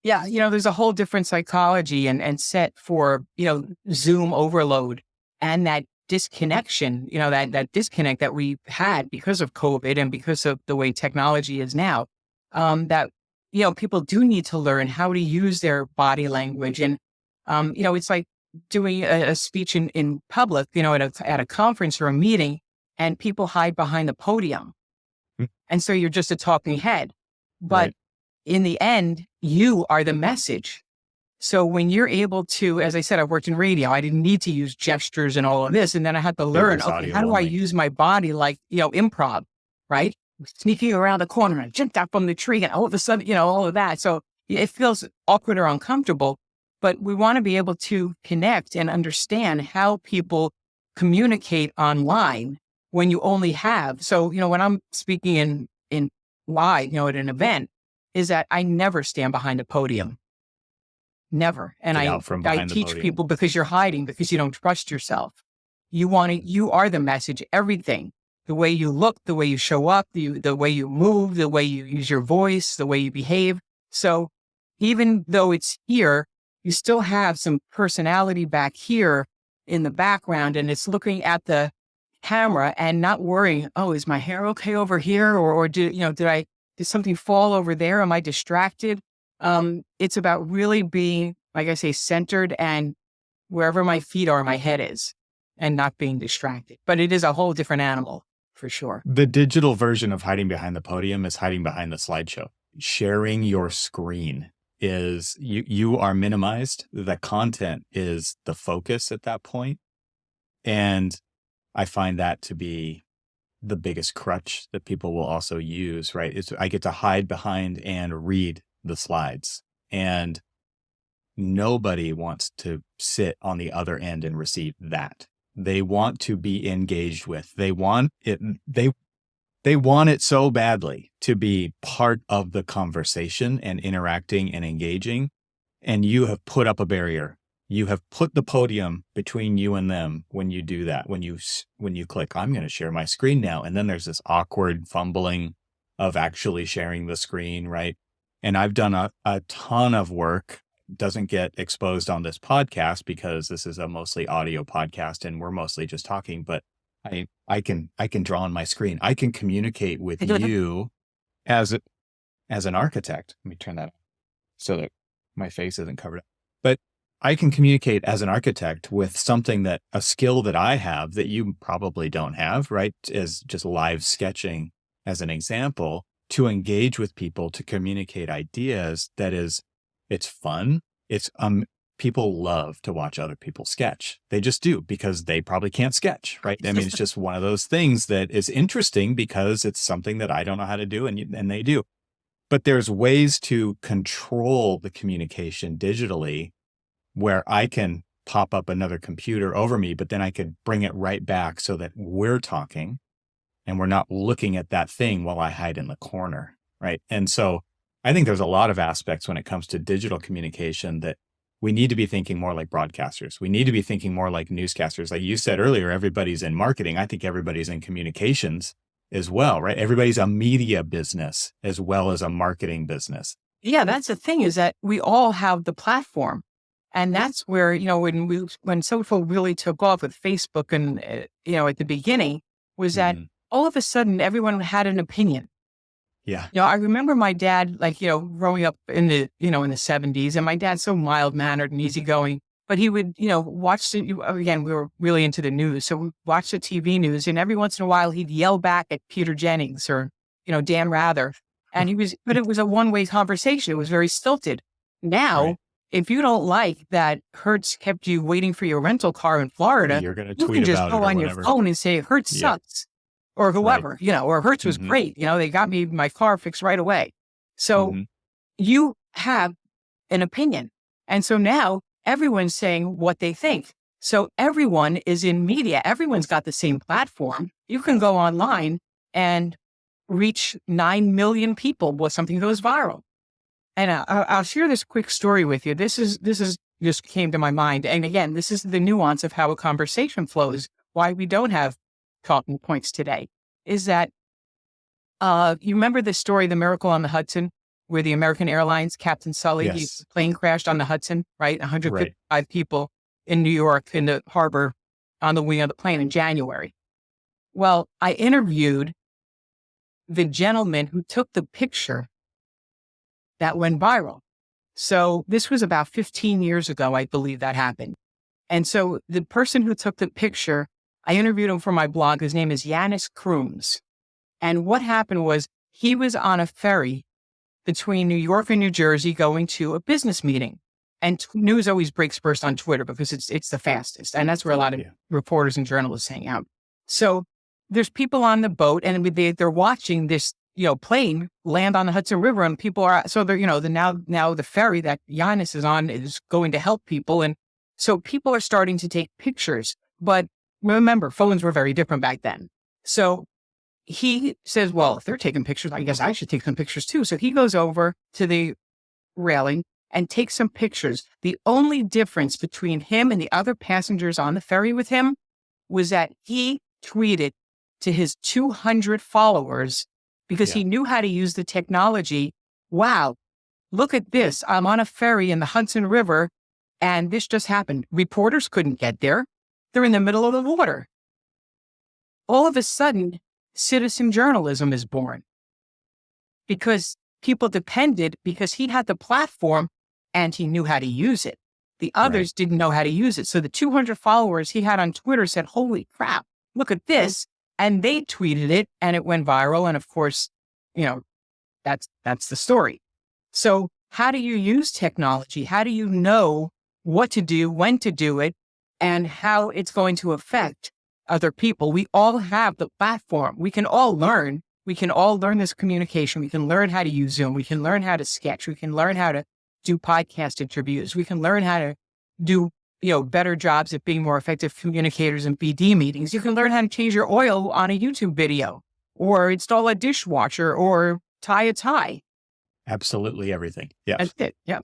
yeah, there's a whole different psychology and set for, Zoom overload and that disconnection, that disconnect that we had because of COVID and because of the way technology is now, that, people do need to learn how to use their body language. And, it's like doing a speech in public, at a conference or a meeting, and people hide behind the podium. Mm. And so you're just a talking head. But Right. in the end, you are the message. So when you're able to, as I said, I've worked in radio, I didn't need to use gestures and all of this. And then I had to learn, was okay, audio how do I only. use my body like, improv, right? Sneaking around the corner and jumped up from the tree and all of a sudden, all of that. So it feels awkward or uncomfortable, but we want to be able to connect and understand how people communicate online when you only have. So, when I'm speaking in live, at an event, is that I never stand behind a podium. Never. And Get I out from behind the teach podium. people because you're hiding, because you don't trust yourself. You are the message, everything. The way you look, the way you show up, the way you move, the way you use your voice, the way you behave. So even though it's here, you still have some personality back here in the background, and it's looking at the camera and not worrying, oh, is my hair okay over here? Or did something fall over there? Am I distracted? It's about really being, like I say, centered, and wherever my feet are, my head is, and not being distracted. But it is a whole different animal for sure. The digital version of hiding behind the podium is hiding behind the slideshow. Sharing your screen is you are minimized. The content is the focus at that point. And I find that to be the biggest crutch that people will also use, right? I get to hide behind and read the slides, and nobody wants to sit on the other end and receive that. They want to be engaged with. They want it. They want it so badly to be part of the conversation and interacting and engaging. And you have put up a barrier. You have put the podium between you and them when you do that. When you click, I'm going to share my screen now. And then there's this awkward fumbling of actually sharing the screen, right? And I've done a ton of work. Doesn't get exposed on this podcast because this is a mostly audio podcast and we're mostly just talking, but I can draw on my screen. I can communicate with you as an architect. Let me turn that on so that my face isn't covered up. But I can communicate as an architect with a skill that I have that you probably don't have, right? As just live sketching as an example, to engage with people, to communicate ideas. It's fun. People love to watch other people sketch. They just do, because they probably can't sketch, right? I mean, it's just one of those things that is interesting because it's something that I don't know how to do and they do. But there's ways to control the communication digitally where I can pop up another computer over me, but then I could bring it right back so that we're talking and we're not looking at that thing while I hide in the corner, right? And so I think there's a lot of aspects when it comes to digital communication that we need to be thinking more like broadcasters. We need to be thinking more like newscasters. Like you said earlier, everybody's in marketing. I think everybody's in communications as well, right? Everybody's a media business as well as a marketing business. Yeah, that's the thing, is that we all have the platform. And that's where, when social really took off with Facebook and, at the beginning, was that all of a sudden everyone had an opinion. Yeah. I remember my dad, growing up in the 70s, and my dad's so mild mannered and easygoing. But he would, watch again, we were really into the news. So we watched the TV news, and every once in a while he'd yell back at Peter Jennings or, Dan Rather. And but it was a one-way conversation. It was very stilted. Now, Right. if you don't like that Hertz kept you waiting for your rental car in Florida, You're going to you tweet can just about go it or on your whatever. phone and say Hertz Yeah. sucks or whoever, or Hertz was Mhm. great. They got me my car fixed right away. So Mhm. you have an opinion. And so now everyone's saying what they think. So everyone is in media. Everyone's got the same platform. You can go online and reach 9 million people when something goes viral. And I'll share this quick story with you. This is just came to my mind. And again, this is the nuance of how a conversation flows. Why we don't have talking points today is that you remember the story, The Miracle on the Hudson, where the American Airlines Captain Sully, Yes. his plane crashed on the Hudson, right? 155 Right. people in New York in the harbor on the wing of the plane in January. Well, I interviewed the gentleman who took the picture that went viral. So this was about 15 years ago, I believe that happened. And so the person who took the picture, I interviewed him for my blog. His name is Yanis Krooms. And what happened was he was on a ferry between New York and New Jersey going to a business meeting. And news always breaks first on Twitter because it's the fastest. And that's where a lot of reporters and journalists hang out. So there's people on the boat and they're watching this, plane land on the Hudson River, and people are, so they're, now the ferry that Giannis is on is going to help people. And so people are starting to take pictures, but remember, phones were very different back then. So he says, well, if they're taking pictures, I guess I should take some pictures too. So he goes over to the railing and takes some pictures. The only difference between him and the other passengers on the ferry with him was that he tweeted to his 200 followers because he knew how to use the technology. Wow, look at this. I'm on a ferry in the Hudson River and this just happened. Reporters couldn't get there. They're in the middle of the water. All of a sudden, citizen journalism is born because people depended because he had the platform and he knew how to use it. The others didn't know how to use it. So the 200 followers he had on Twitter said, holy crap, look at this. And they tweeted it and it went viral. And of course, that's the story. So how do you use technology? How do you know what to do, when to do it, and how it's going to affect other people? We all have the platform. We can all learn. We can all learn this communication. We can learn how to use Zoom. We can learn how to sketch. We can learn how to do podcast interviews. We can learn how to do, better jobs at being more effective communicators in BD meetings. You can learn how to change your oil on a YouTube video or install a dishwasher or tie a tie. Absolutely everything. Yeah. That's it. Yeah.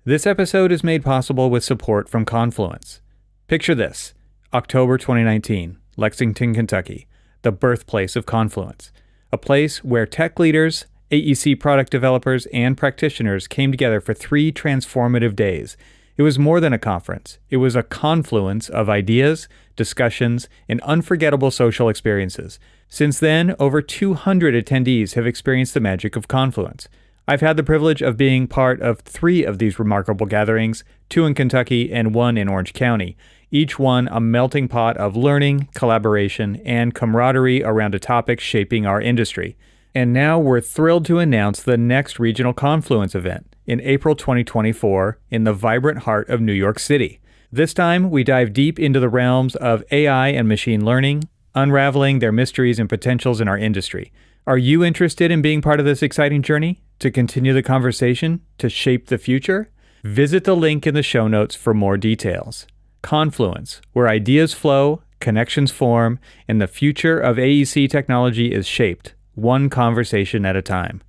This episode is made possible with support from Confluence. Picture this: October 2019, Lexington, Kentucky, the birthplace of Confluence, a place where tech leaders, AEC product developers, and practitioners came together for 3 transformative days. It was more than a conference. It was a confluence of ideas, discussions, and unforgettable social experiences. Since then, over 200 attendees have experienced the magic of Confluence. I've had the privilege of being part of 3 of these remarkable gatherings, 2 in Kentucky and 1 in Orange County, each one a melting pot of learning, collaboration, and camaraderie around a topic shaping our industry. And now we're thrilled to announce the next regional Confluence event in April 2024 in the vibrant heart of New York City. This time, we dive deep into the realms of AI and machine learning, unraveling their mysteries and potentials in our industry. Are you interested in being part of this exciting journey? To continue the conversation? To shape the future? Visit the link in the show notes for more details. Confluence, where ideas flow, connections form, and the future of AEC technology is shaped, one conversation at a time.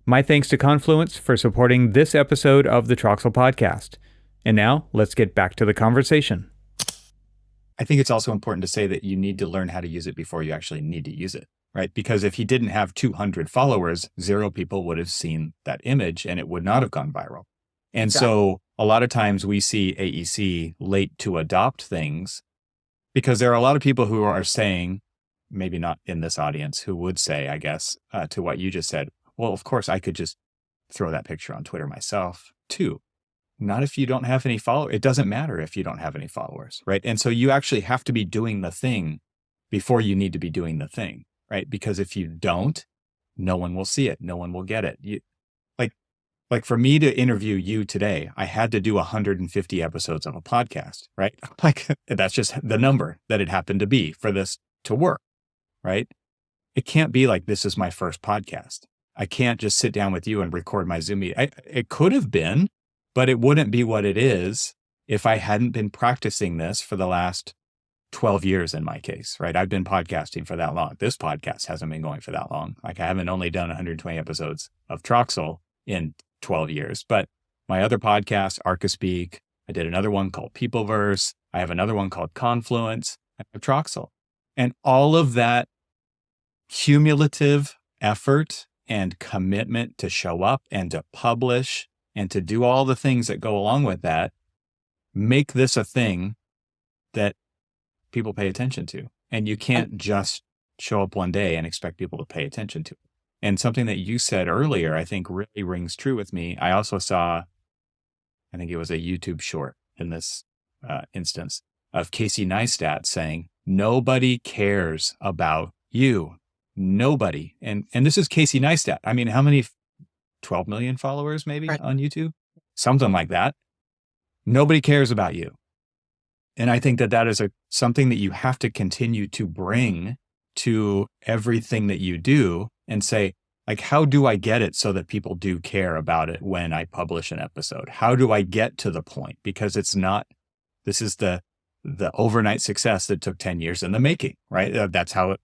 My thanks to Confluence for supporting this episode of the Troxel Podcast. And now, let's get back to the conversation. I think it's also important to say that you need to learn how to use it before you actually need to use it, right? Because if he didn't have 200 followers, 0 people would have seen that image and it would not have gone viral. And so a lot of times we see AEC late to adopt things because there are a lot of people who are saying, maybe not in this audience, who would say, I guess, to what you just said, well, of course, I could just throw that picture on Twitter myself too. not if you don't have any followers. It doesn't matter if you don't have any followers, right? And so you actually have to be doing the thing before you need to be doing the thing, right? Because if you don't, no one will see it. No one will get it. Like for me to interview you today, I had to do 150 episodes of a podcast, right? Like that's just the number that it happened to be for this to work, right? It can't be like, this is my first podcast. I can't just sit down with you and record my Zoom meeting. It could have been, but it wouldn't be what it is if I hadn't been practicing this for the last 12 years in my case, right? I've been podcasting for that long. This podcast hasn't been going for that long. Like I haven't only done 120 episodes of Troxel in 12 years, but my other podcast, ArchaeOly, I did another one called Peopleverse. I have another one called Confluence. I have Troxel. And all of that cumulative effort and commitment to show up and to publish and to do all the things that go along with that make this a thing that people pay attention to. And you can't just show up one day and expect people to pay attention to it. And something that you said earlier, I think really rings true with me. I also saw, I think it was a YouTube short in this instance of Casey Neistat saying, nobody cares about you. Nobody. And this is Casey Neistat. I mean, how many, 12 million followers maybe on YouTube? Something like that. Nobody cares about you. And I think that is something that you have to continue to bring to everything that you do and say, like, how do I get it so that people do care about it when I publish an episode? How do I get to the point? Because it's not, this is the overnight success that took 10 years in the making, right? That's how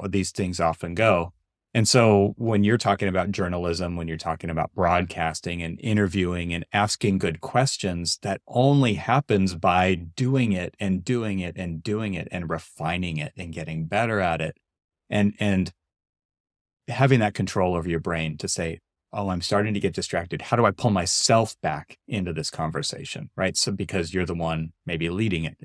these things often go. And so when you're talking about journalism, when you're talking about broadcasting and interviewing and asking good questions, that only happens by doing it and doing it and doing it and refining it and getting better at it. And having that control over your brain to say, oh, I'm starting to get distracted. How do I pull myself back into this conversation? Right. So because you're the one maybe leading it.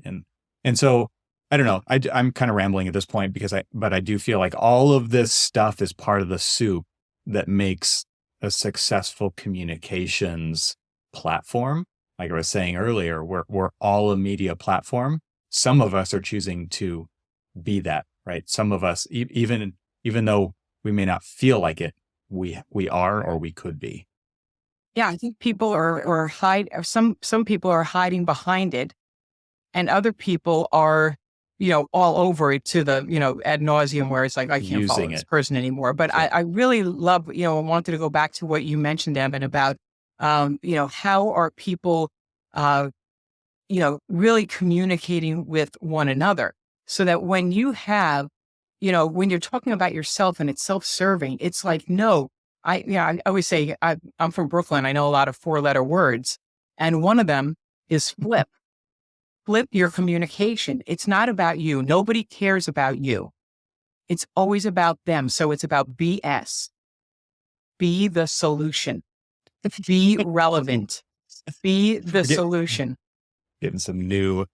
And so I don't know. I'm kind of rambling at this point but I do feel like all of this stuff is part of the soup that makes a successful communications platform. Like I was saying earlier, we're all a media platform. Some of us are choosing to be that, right? Some of us, even though we may not feel like it, we are, or we could be. Yeah, I think people some people are hiding behind it, and other people are, all over it to the, ad nauseum, where it's like, I can't follow this person anymore. But sure. I really love, I wanted to go back to what you mentioned, Evan, about, how are people, really communicating with one another, so that when you have, when you're talking about yourself and it's self-serving, it's like, no, I always say, I'm from Brooklyn. I know a lot of 4-letter words, and one of them is flip. Flip your communication. It's not about you. Nobody cares about you. It's always about them. So it's about BS. Be the solution. Be relevant. Be the solution. Getting some new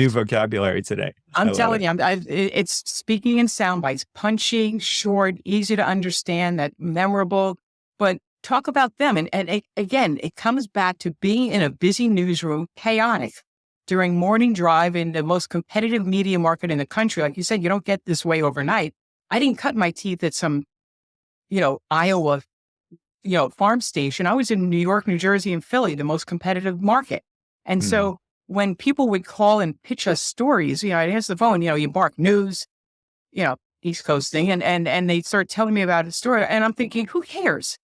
vocabulary today. I'm telling you, it's speaking in sound bites, punchy, short, easy to understand, that memorable, but talk about them. And again, it comes back to being in a busy newsroom, chaotic, during morning drive in the most competitive media market in the country. Like you said, you don't get this way overnight. I didn't cut my teeth at some, Iowa, farm station. I was in New York, New Jersey, and Philly, the most competitive market. And so when people would call and pitch us stories, I'd answer the phone, you bark news, East Coast thing. And they start telling me about a story. And I'm thinking, who cares?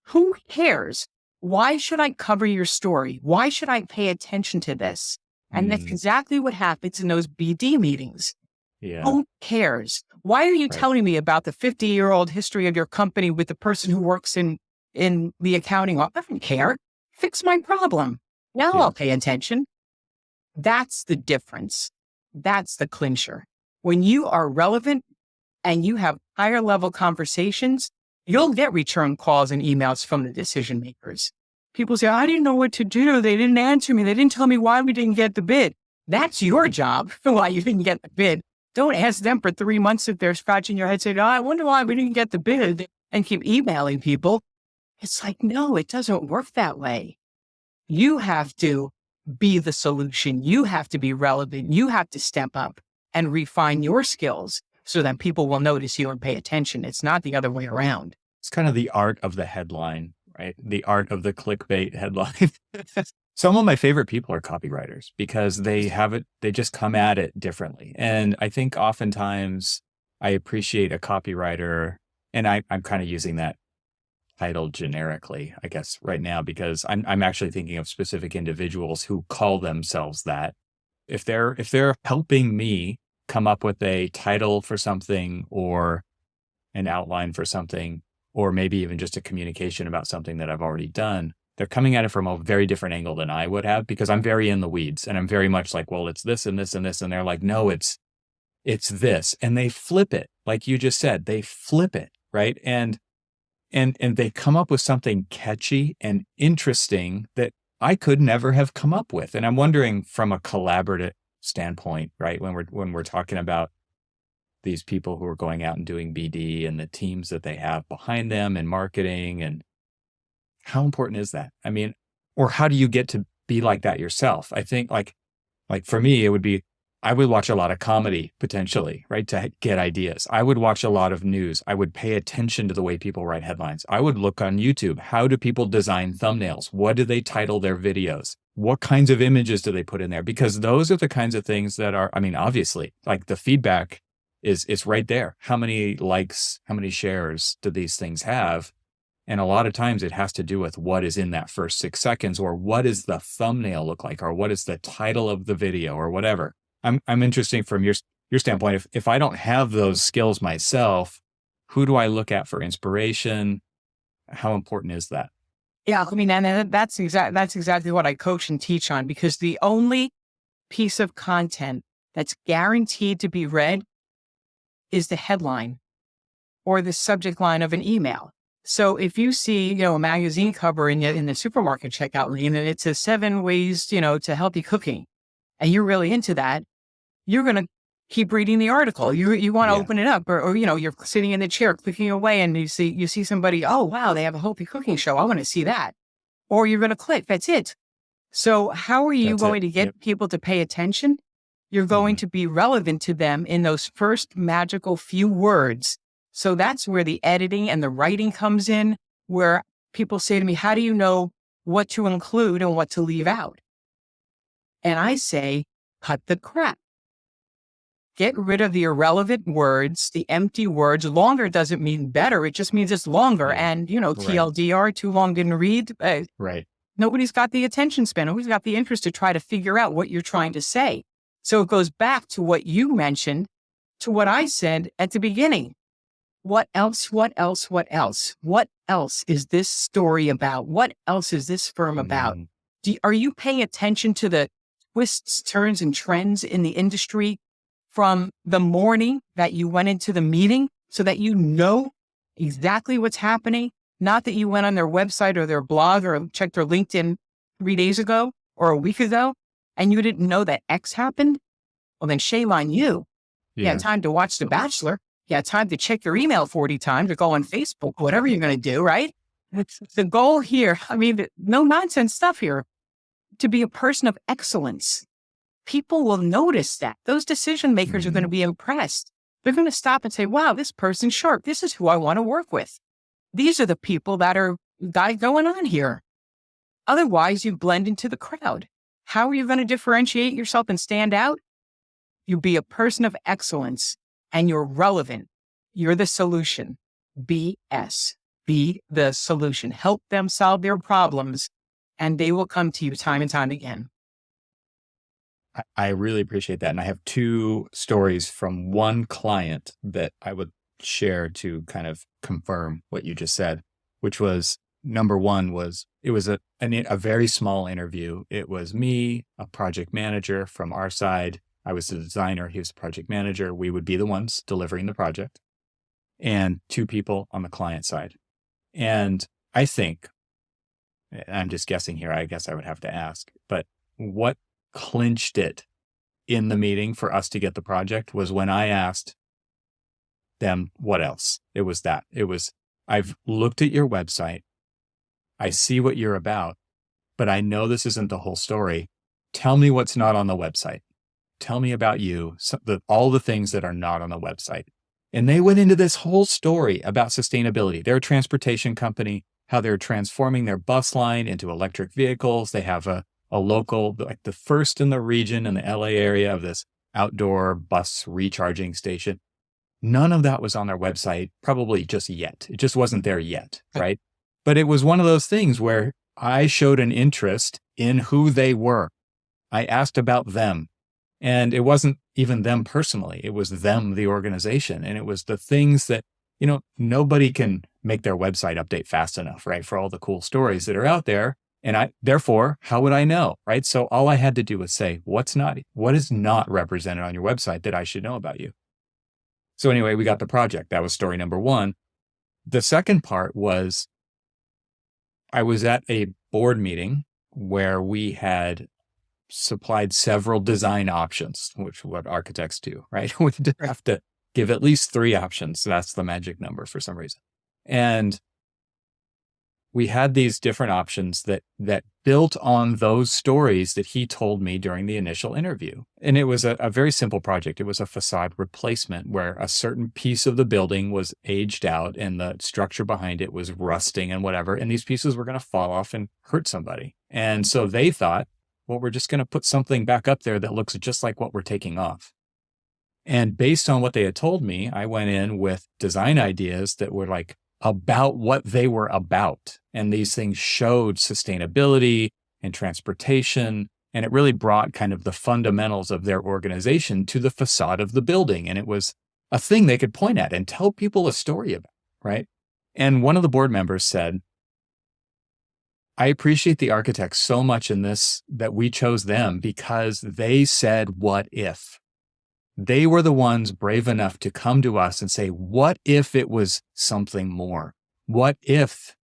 Who cares? Why should I cover your story? Why should I pay attention to this? And that's exactly what happens in those BD meetings. Yeah. Who cares? Why are you telling me about the 50-year-old history of your company with the person who works in the accounting office? I don't care. Fix my problem. Now I'll pay attention. That's the difference. That's the clincher. When you are relevant and you have higher level conversations, you'll get return calls and emails from the decision makers. People say, I didn't know what to do. They didn't answer me. They didn't tell me why we didn't get the bid. That's your job, why you didn't get the bid. Don't ask them for 3 months if they're scratching your head saying, I wonder why we didn't get the bid, and keep emailing people. It's like, no, it doesn't work that way. You have to be the solution. You have to be relevant. You have to step up and refine your skills so that people will notice you and pay attention. It's not the other way around. It's kind of the art of the headline, right? The art of the clickbait headline. Some of my favorite people are copywriters because they just come at it differently. And I think oftentimes I appreciate a copywriter, and I'm kind of using that title generically, I guess, right now, because I'm actually thinking of specific individuals who call themselves that. If they're helping me come up with a title for something or an outline for something, or maybe even just a communication about something that I've already done, they're coming at it from a very different angle than I would have, because I'm very in the weeds and I'm very much like, well, it's this and this and this. And they're like, no, it's this. And they flip it. Like you just said, they flip it. Right. And they come up with something catchy and interesting that I could never have come up with. And I'm wondering, from a collaborative standpoint, right, when we're talking about these people who are going out and doing BD and the teams that they have behind them and marketing, and how important is that? I mean, or how do you get to be like that yourself? I think like for me, it would be, I would watch a lot of comedy potentially, right, to get ideas. I would watch a lot of news. I would pay attention to the way people write headlines. I would look on YouTube. How do people design thumbnails? What do they title their videos? What kinds of images do they put in there? Because those are the kinds of things that are, I mean, obviously, like the feedback is right there. How many likes, how many shares do these things have? And a lot of times it has to do with what is in that first 6 seconds, or what does the thumbnail look like, or what is the title of the video, or whatever. I'm interested from your standpoint. If I don't have those skills myself, who do I look at for inspiration? How important is that? Yeah, I mean, and that's exactly what I coach and teach on, because the only piece of content that's guaranteed to be read is the headline or the subject line of an email. So if you see, a magazine cover in the supermarket checkout lane, and it says 7 ways, to healthy cooking, and you're really into that, you're going to keep reading the article. You want to open it up, or you're sitting in the chair clicking away, and you see somebody, oh, wow, they have a healthy cooking show. I want to see that. Or you're going to click. That's it. So how are you going to get people to pay attention? You're going to be relevant to them in those first magical few words. So that's where the editing and the writing comes in, where people say to me, how do you know what to include and what to leave out? And I say, cut the crap. Get rid of the irrelevant words, the empty words. Longer doesn't mean better. It just means it's longer. And, TLDR, too long didn't read. Right. Nobody's got the attention span. Nobody's got the interest to try to figure out what you're trying to say. So it goes back to what you mentioned, to what I said at the beginning. What else? What else? What else? What else is this story about? What else is this firm about? Are you paying attention to the twists, turns, and trends in the industry from the morning that you went into the meeting, so that you know exactly what's happening? Not that you went on their website or their blog or checked their LinkedIn 3 days ago or a week ago and you didn't know that X happened. Well, then shame on you. You had time to watch The Bachelor. You had time to check your email 40 times or go on Facebook, whatever you're going to do, right? It's the goal here. I mean, no nonsense stuff here. To be a person of excellence. People will notice that. Those decision makers are going to be impressed. They're going to stop and say, wow, this person's sharp. This is who I want to work with. These are the people that are going on here. Otherwise, you blend into the crowd. How are you going to differentiate yourself and stand out? You be a person of excellence and you're relevant. You're the solution. BS. Be the solution. Help them solve their problems and they will come to you time and time again. I really appreciate that. And I have 2 stories from one client that I would share to kind of confirm what you just said, which was, number one was, it was a very small interview. It was me, a project manager from our side. I was the designer. He was the project manager. We would be the ones delivering the project, and 2 people on the client side. And I think, I'm just guessing here, I guess I would have to ask, but what clinched it in the meeting for us to get the project was when I asked them, what else? It was that. It was, I've looked at your website. I see what you're about. but I know this isn't the whole story. Tell me what's not on the website. Tell me about you, all the things that are not on the website. And they went into this whole story about sustainability. They're a transportation company, how they're transforming their bus line into electric vehicles. They have a local, like the first in the region in the LA area of this outdoor bus recharging station. None of that was on their website, probably just yet. It just wasn't there yet, right? But it was one of those things where I showed an interest in who they were. I asked about them. And it wasn't even them personally. It was them, the organization. And it was the things that, nobody can make their website update fast enough, right? For all the cool stories that are out there. And therefore, how would I know, right? So all I had to do was say, what is not represented on your website that I should know about you? So anyway, we got the project. That was story number one. The second part was I was at a board meeting where we had supplied several design options, which what architects do, right? We did have to give at least 3 options. That's the magic number for some reason. And we had these different options that built on those stories that he told me during the initial interview. And it was a very simple project. It was a facade replacement where a certain piece of the building was aged out and the structure behind it was rusting and whatever. And these pieces were going to fall off and hurt somebody. And so they thought, well, we're just going to put something back up there that looks just like what we're taking off. And based on what they had told me, I went in with design ideas that were like about what they were about. And these things showed sustainability and transportation. And it really brought kind of the fundamentals of their organization to the facade of the building. And it was a thing they could point at and tell people a story about, right? And one of the board members said, I appreciate the architects so much in this that we chose them because they said, what if? They were the ones brave enough to come to us and say, what if it was something more? What if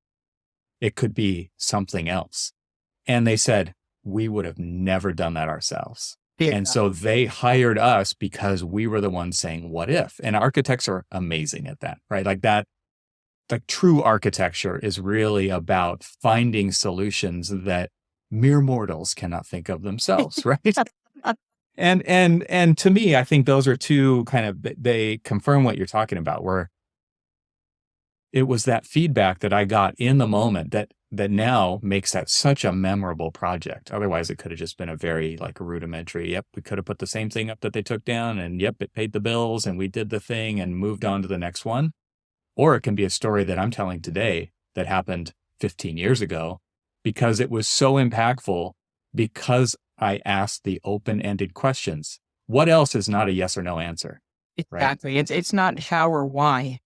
it could be something else? And they said, we would have never done that ourselves. Yeah. And so they hired us because we were the ones saying, what if? And architects are amazing at that, right? Like that. Like true architecture is really about finding solutions that mere mortals cannot think of themselves, right? And to me, I think those are two kind of, they confirm what you're talking about, where it was that feedback that I got in the moment that now makes that such a memorable project. Otherwise, it could have just been a very like rudimentary, yep, we could have put the same thing up that they took down and yep, it paid the bills and we did the thing and moved on to the next one. Or it can be a story that I'm telling today that happened 15 years ago because it was so impactful because I asked the open-ended questions. What else is not a yes or no answer? Exactly. Right? It's not how or why,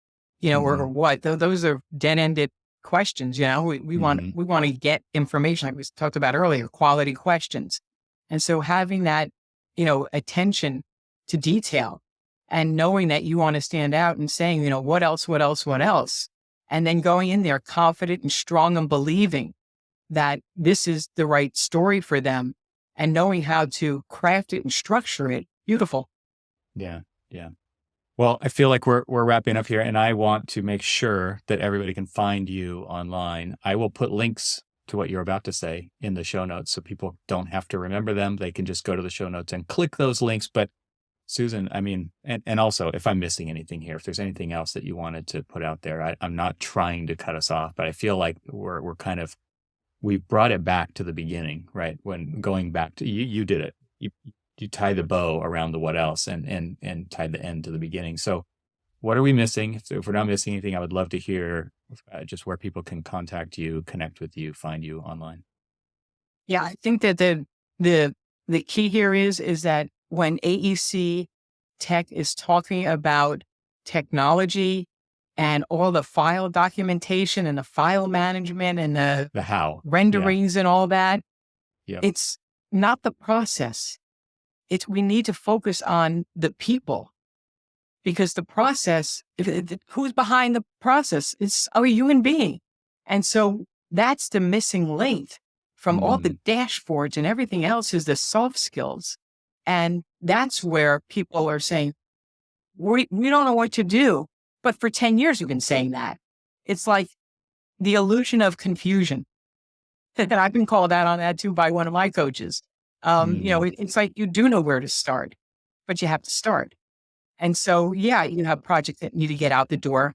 or what. Those are dead-ended questions. We want to get information like we talked about earlier, quality questions. And so having that, attention to detail and knowing that you want to stand out and saying, what else? And then going in there confident and strong and believing that this is the right story for them and knowing how to craft it and structure it. Beautiful. Yeah. Yeah. Well, I feel like we're wrapping up here and I want to make sure that everybody can find you online. I will put links to what you're about to say in the show notes so people don't have to remember them. They can just go to the show notes and click those links. But Susan, I mean, and also if I'm missing anything here, if there's anything else that you wanted to put out there, I'm not trying to cut us off, but I feel like we're kind of, we brought it back to the beginning, right? When going back to, you did it. You tie the bow around the what else and tied the end to the beginning. So what are we missing? If we're not missing anything, I would love to hear just where people can contact you, connect with you, find you online. Yeah, I think that the key here is that when AEC Tech is talking about technology and all the file documentation and the file management and the how renderings and all that, yep. It's not the process. We need to focus on the people because the process, who's behind the process? It's a human being. And so that's the missing link from all the dashboards and everything else is the soft skills. And that's where people are saying, we don't know what to do. But for 10 years, you've been saying that. It's like the illusion of confusion. And I've been called out on that too by one of my coaches. It's like you do know where to start, but you have to start. And so, yeah, you have projects that need to get out the door.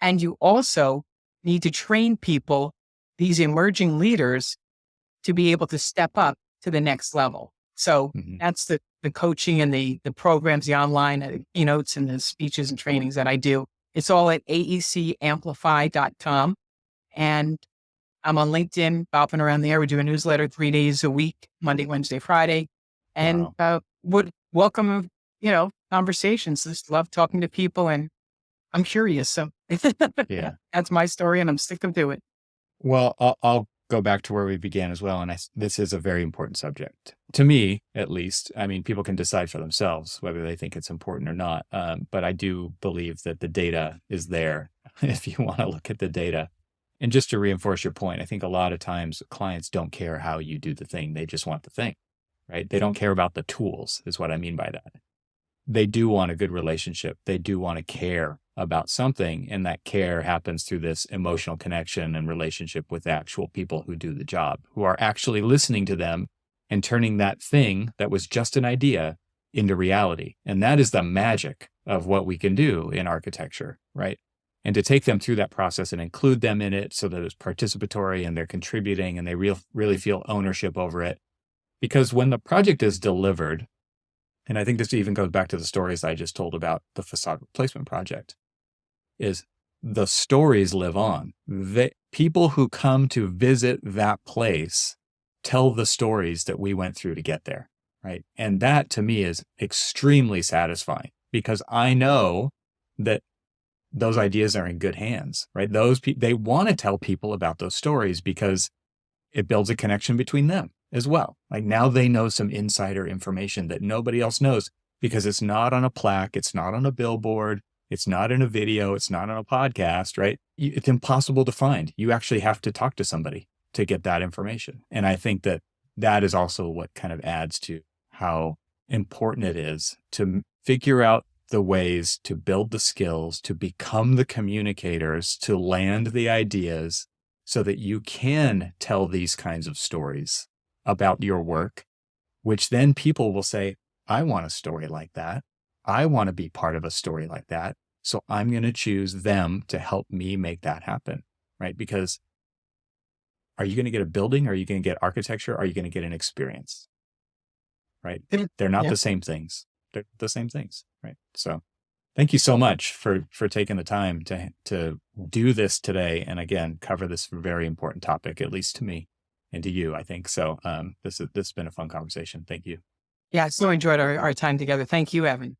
And you also need to train people, these emerging leaders, to be able to step up to the next level. So that's the coaching and the programs, the online keynotes and the speeches and trainings that I do. It's all at aecamplify.com. And I'm on LinkedIn, bopping around there. We do a newsletter 3 days a week, Monday, Wednesday, Friday. And would welcome, conversations. Just love talking to people, and I'm curious. So Yeah, that's my story, and I'm sticking to it. well, I'll go back to where we began as well. And this is a very important subject to me, at least. I mean, people can decide for themselves whether they think it's important or not. But I do believe that the data is there if you want to look at the data. And just to reinforce your point, I think a lot of times clients don't care how you do the thing. They just want the thing, right? They don't care about the tools, is what I mean by that. They do want a good relationship. They do want to care about something. And that care happens through this emotional connection and relationship with the actual people who do the job, who are actually listening to them and turning that thing that was just an idea into reality. And that is the magic of what we can do in architecture, right? And to take them through that process and include them in it so that it's participatory and they're contributing and they really feel ownership over it. Because when the project is delivered, and I think this even goes back to the stories I just told about the facade replacement project, is the stories live on. People who come to visit that place tell the stories that we went through to get there, right? And that to me is extremely satisfying because I know that those ideas are in good hands, right? They want to tell people about those stories because it builds a connection between them as well. Like now they know some insider information that nobody else knows because it's not on a plaque, it's not on a billboard, it's not in a video, it's not on a podcast, right? It's impossible to find. You actually have to talk to somebody to get that information. And I think that is also what kind of adds to how important it is to figure out the ways to build the skills, to become the communicators, to land the ideas so that you can tell these kinds of stories about your work, which then people will say, I want a story like that. I want to be part of a story like that. So I'm going to choose them to help me make that happen, right? Because are you going to get a building? Are you going to get architecture? Are you going to get an experience, right? They're not the same things. They're the same things, right? So thank you so much for taking the time to do this today. And again, cover this very important topic, at least to me and to you, I think. So this has been a fun conversation. Thank you. Yeah, I so enjoyed our time together. Thank you, Evan.